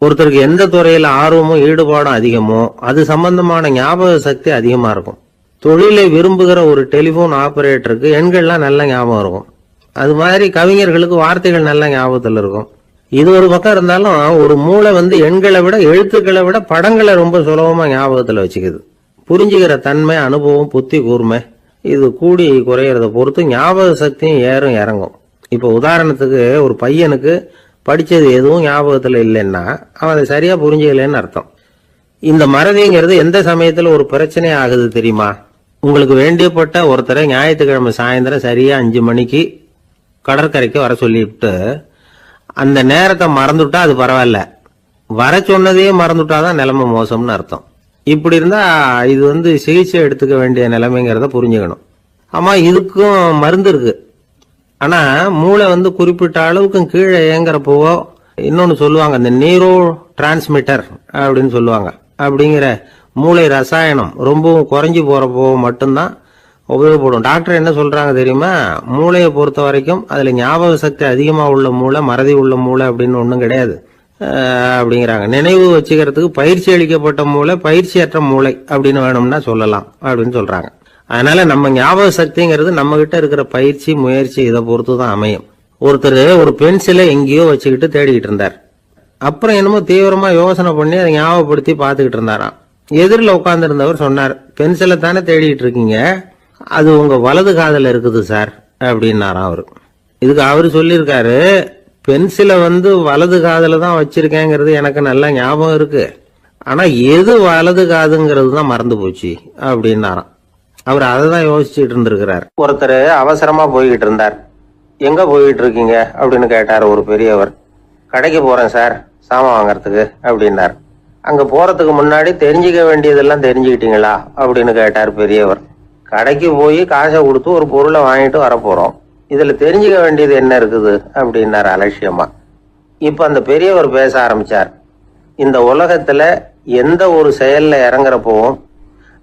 [SPEAKER 1] ஒருத்தருக்கு எந்த துறையில ஆர்வமும் ஈடுபாடும் அதிகமோ அது சம்பந்தமான ஞாபக சக்தி அதிகமா இருக்கும். தொழிலை விரும்புகிற ஒரு டெலிபோன் ஆபரேட்டருக்கு எண்கள்லாம் நல்ல ஞாபகம் இருக்கும். அது மாதிரி கவிஞர்களுக்கு வார்த்தைகள் நல்ல ஞாபகத்தில் இருக்கும். இது ஒரு பக்கம் இருந்தாலும் ஒரு மூளை எண்களை விட எழுத்துக்களை விட படங்களை ரொம்ப சுலபமா ஞாபகத்துல வச்சுக்குது. புரிஞ்சுக்கிற தன்மை, அனுபவம், புத்தி கூர்மை இது கூடி குறையறத பொறுத்து ஞாபக சக்தியும் ஏறும் இறங்கும். இப்போ உதாரணத்துக்கு ஒரு பையனுக்கு படிச்சது எதுவும் ஞாபகத்துல இல்லைன்னா அவன் அதை சரியா புரிஞ்சுக்கலன்னு அர்த்தம். இந்த மறதிங்கிறது எந்த சமயத்துல ஒரு பிரச்சனை ஆகுது தெரியுமா? உங்களுக்கு வேண்டியப்பட்ட ஒருத்தரை ஞாயிற்றுக்கிழமை சாயந்தரம் சரியா 5 மணிக்கு கடற்கரைக்கு வர சொல்லிவிட்டு அந்த நேரத்தை மறந்துட்டா அது பரவாயில்ல, வர சொன்னதையே மறந்துட்டாதான் நிலைமை மோசம்னு அர்த்தம். இப்படி இருந்தா இது சிகிச்சை எடுத்துக்க வேண்டிய நிலைமைங்கிறத புரிஞ்சுக்கணும். ஆமா, இதுக்கும் மருந்து இருக்கு. ஆனா மூளை குறிப்பிட்ட அளவுக்கும் கீழே இயங்குறப்போ இன்னொன்னு சொல்லுவாங்க, இந்த நியூரோ டிரான்ஸ்மிட்டர் அப்படின்னு சொல்லுவாங்க. அப்படிங்கிற மூளை ரசாயனம் ரொம்பவும் குறைஞ்சி போறப்போ மட்டும்தான் உபயோகப்படும். டாக்டர் என்ன சொல்றாங்க தெரியுமா? மூளையை பொறுத்த வரைக்கும் அதுல ஞாபக சக்தி அதிகமா உள்ள மூளை, மறதி உள்ள மூளை அப்படின்னு ஒன்றும் கிடையாது அப்படிங்கிறாங்க. நினைவு வச்சுக்கிறதுக்கு பயிற்சி அளிக்கப்பட்ட மூளை, பயிற்சியற்ற மூளை அப்படின்னு வேணும்னா சொல்லலாம் அப்படின்னு சொல்றாங்க. அதனால நம்ம ஞாபக சக்திங்கிறது நம்ம கிட்ட இருக்கிற பயிற்சி, முயற்சி இதை பொறுத்து தான் அமையும். ஒருத்தர் ஒரு பென்சிலை எங்கேயோ வச்சுக்கிட்டு தேடிக்கிட்டு இருந்தார். அப்புறம் என்னமோ தீவிரமா யோசனை பண்ணி அதை ஞாபகப்படுத்தி பார்த்துக்கிட்டு இருந்தாராம். எதிரில் உட்கார்ந்து இருந்தவர் சொன்னார், பென்சிலை தானே தேடிட்டு இருக்கீங்க, அது உங்க வலது காதில் இருக்குது சார் அப்படின்னாராம் அவரு. இதுக்கு அவரு சொல்லியிருக்காரு, பென்சிலை வலது காதில் தான் வச்சிருக்கேங்கிறது எனக்கு நல்லா ஞாபகம் இருக்கு, ஆனா எது வலது காதுங்கிறது தான் மறந்து போச்சு அப்படின்னாராம். அவர் அதை தான் யோசிச்சுட்டு இருந்திருக்கிறார். ஒருத்தர் அவசரமா போய்கிட்டு இருந்தார். எங்க போய்கிட்டு இருக்கீங்க அப்படின்னு கேட்டார் ஒரு பெரியவர். கடைக்கு போறேன் சார், சாமான் வாங்கறதுக்கு அப்படின்னார். அங்க போறதுக்கு முன்னாடி தெரிஞ்சுக்க வேண்டியதெல்லாம் தெரிஞ்சுக்கிட்டீங்களா அப்படின்னு கேட்டார் பெரியவர். கடைக்கு போய் காசை கொடுத்து ஒரு பொருளை வாங்கிட்டு வரப்போறோம், இதுல தெரிஞ்சுக்க வேண்டியது என்ன இருக்குது அப்படின்னாரு அலட்சியமா. இப்ப அந்த பெரியவர் பேச ஆரம்பிச்சார். இந்த உலகத்துல எந்த ஒரு செயல்ல இறங்குறப்பவும்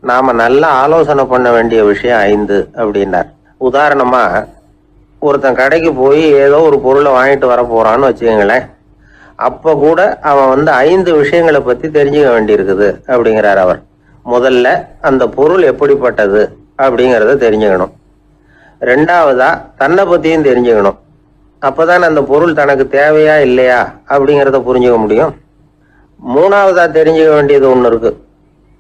[SPEAKER 1] நாம நல்லா ஆலோசனை பண்ண வேண்டிய விஷயம் 5 அப்படின்னார். உதாரணமா, ஒருத்தன் கடைக்கு போய் ஏதோ ஒரு பொருளை வாங்கிட்டு வர போறான்னு வச்சுக்கங்களேன், அப்ப கூட அவன் 5 விஷயங்களை பத்தி தெரிஞ்சுக்க வேண்டி இருக்குது அப்படிங்கிறார் அவர். முதல்ல அந்த பொருள் எப்படிப்பட்டது அப்படிங்கறத தெரிஞ்சுக்கணும். 2வதா தன்னை பத்தியும் தெரிஞ்சுக்கணும். அப்பதான் அந்த பொருள் தனக்கு தேவையா இல்லையா அப்படிங்கறத புரிஞ்சுக்க முடியும். 3வதா தெரிஞ்சுக்க வேண்டியது ஒண்ணு இருக்கு.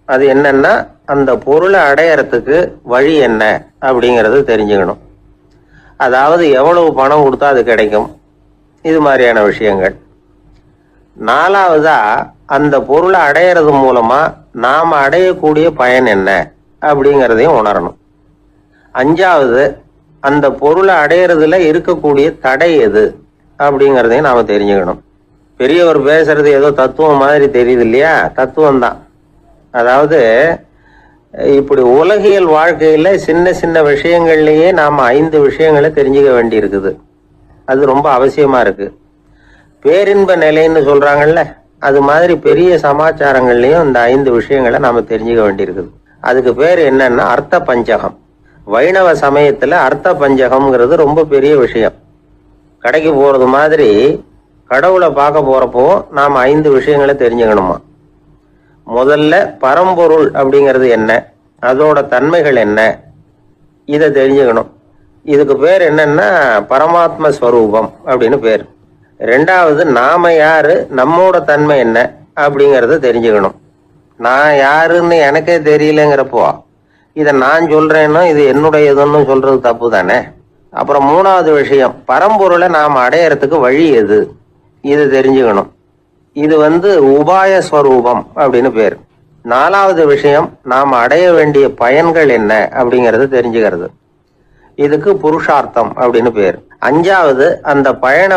[SPEAKER 1] அது என்னன்னா, அந்த பொருளை அடையறதுக்கு வழி என்ன அப்படிங்கறது தெரிஞ்சுக்கணும். அதாவது எவ்வளவு பணம் கொடுத்தா அது கிடைக்கும், இது மாதிரியான விஷயங்கள். 4வதா அந்த பொருளை அடையறது மூலமா நாம அடையக்கூடிய பயன் என்ன அப்படிங்கறதையும் உணரணும். 5வது அந்த பொருளை அடையறதுல இருக்கக்கூடிய தடை எது அப்படிங்கறதையும் நாம தெரிஞ்சுக்கணும். பெரியவர் பேசுறது ஏதோ தத்துவம் மாதிரி தெரியுது இல்லையா? தத்துவம் தான். அதாவது இப்படி உலகியல் வாழ்க்கையில சின்ன சின்ன விஷயங்கள்லயே நாம 5 விஷயங்களை தெரிஞ்சுக்க வேண்டி இருக்குது. அது ரொம்ப அவசியமா இருக்கு. பேரின்ப நிலைன்னு சொல்றாங்கல்ல, அது மாதிரி பெரிய சமாச்சாரங்கள்லயும் இந்த 5 விஷயங்களை நாம தெரிஞ்சுக்க வேண்டியிருக்குது. அதுக்கு பேர் என்னன்னா அர்த்த பஞ்சகம். வைணவ சமயத்துல அர்த்த பஞ்சகம்ங்கிறது ரொம்ப பெரிய விஷயம். கடைக்கு போறது மாதிரி கடவுளை பார்க்க போறப்போ நாம 5 விஷயங்களை தெரிஞ்சுக்கணுமா. முதல்ல பரம்பொருள் அப்படிங்கிறது என்ன, அதோட தன்மைகள் என்ன, இதை தெரிஞ்சுக்கணும். இதுக்கு பேர் என்னன்னா பரமாத்ம ஸ்வரூபம் அப்படின்னு பேர். ரெண்டாவது நாம யாரு, நம்மோட தன்மை என்ன அப்படிங்கறத தெரிஞ்சுக்கணும். நான் யாருன்னு எனக்கே தெரியலங்கிறப்போ இதை நான் சொல்றேன்னா இது என்னுடையதுன்னு சொல்றது தப்பு தானே. அப்புறம் மூணாவது விஷயம், பரம்பொருளை நாம் அடையறதுக்கு வழி எது, இது தெரிஞ்சுக்கணும். இது உபாய ஸ்வரூபம் அப்படின்னு பேர். நாலாவது விஷயம், நாம் அடைய வேண்டிய பயன்கள் என்ன அப்படிங்கறது தெரிஞ்சுக்கிறது. இதுக்கு புருஷார்த்தம் அப்படின்னு பேர். அஞ்சாவது, அந்த பயனை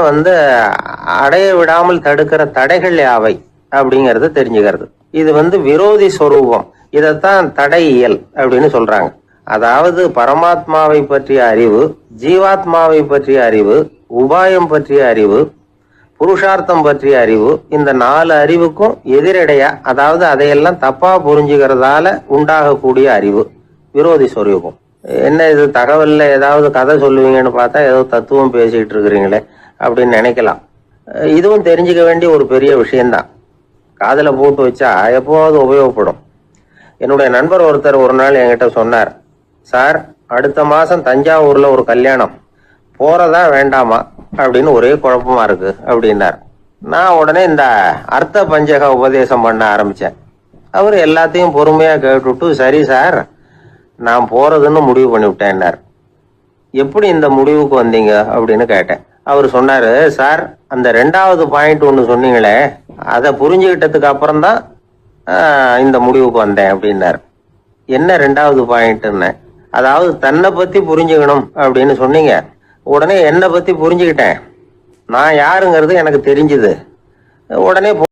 [SPEAKER 1] அடைய விடாமல் தடுக்கிற தடைகள் யாவை அப்படிங்கறது தெரிஞ்சுக்கிறது. இது விரோதி ஸ்வரூபம். இதைத்தான் தடையியல் அப்படின்னு சொல்றாங்க. அதாவது பரமாத்மாவை பற்றிய அறிவு, ஜீவாத்மாவை பற்றிய அறிவு, உபாயம் பற்றிய அறிவு, புருஷார்த்தம் பற்றிய அறிவு, இந்த 4 அறிவுக்கும் எதிரடையா, அதாவது அதையெல்லாம் தப்பா புரிஞ்சுக்கிறதால உண்டாகக்கூடிய அறிவு விரோதி ஸ்வரூபம். என்ன இது தகவல்ல ஏதாவது கதை சொல்லுவீங்கன்னு பார்த்தா ஏதோ தத்துவம் பேசிட்டு இருக்கிறீங்களே அப்படின்னு நினைக்கலாம். இதுவும் தெரிஞ்சுக்க வேண்டிய ஒரு பெரிய விஷயம்தான். காதுல போட்டு வச்சா எப்போவாவது உபயோகப்படும். என்னுடைய நண்பர் ஒருத்தர் ஒரு நாள் என்கிட்ட சொன்னார், சார் அடுத்த மாசம் தஞ்சாவூர்ல ஒரு கல்யாணம், போறதா வேண்டாமா அப்படின்னு ஒரே குழப்பமா இருக்கு அப்படின்னார். நான் உடனே இந்த அர்த்த பஞ்சக உபதேசம் பண்ண ஆரம்பிச்சேன். அவர் எல்லாத்தையும் பொறுமையா கேட்டுட்டு, சரி சார் நான் போறதுன்னு முடிவு பண்ணிவிட்டேன்னார். எப்படி இந்த முடிவுக்கு வந்தீங்க அப்படின்னு கேட்டேன். அவர் சொன்னாரு, சார் அந்த 2வது பாயிண்ட் ஒன்று சொன்னீங்களே, அதை புரிஞ்சுக்கிட்டதுக்கு அப்புறம் தான் இந்த முடிவுக்கு வந்தேன் அப்படின்னாரு. என்ன 2வது பாயிண்ட்ன்னு? அதாவது தன்னை பத்தி புரிஞ்சுக்கணும் அப்படின்னு சொன்னீங்க. உடனே என்னை பத்தி புரிஞ்சுக்கிட்டேன், நான் யாருங்கிறது எனக்கு தெரிஞ்சுது. உடனே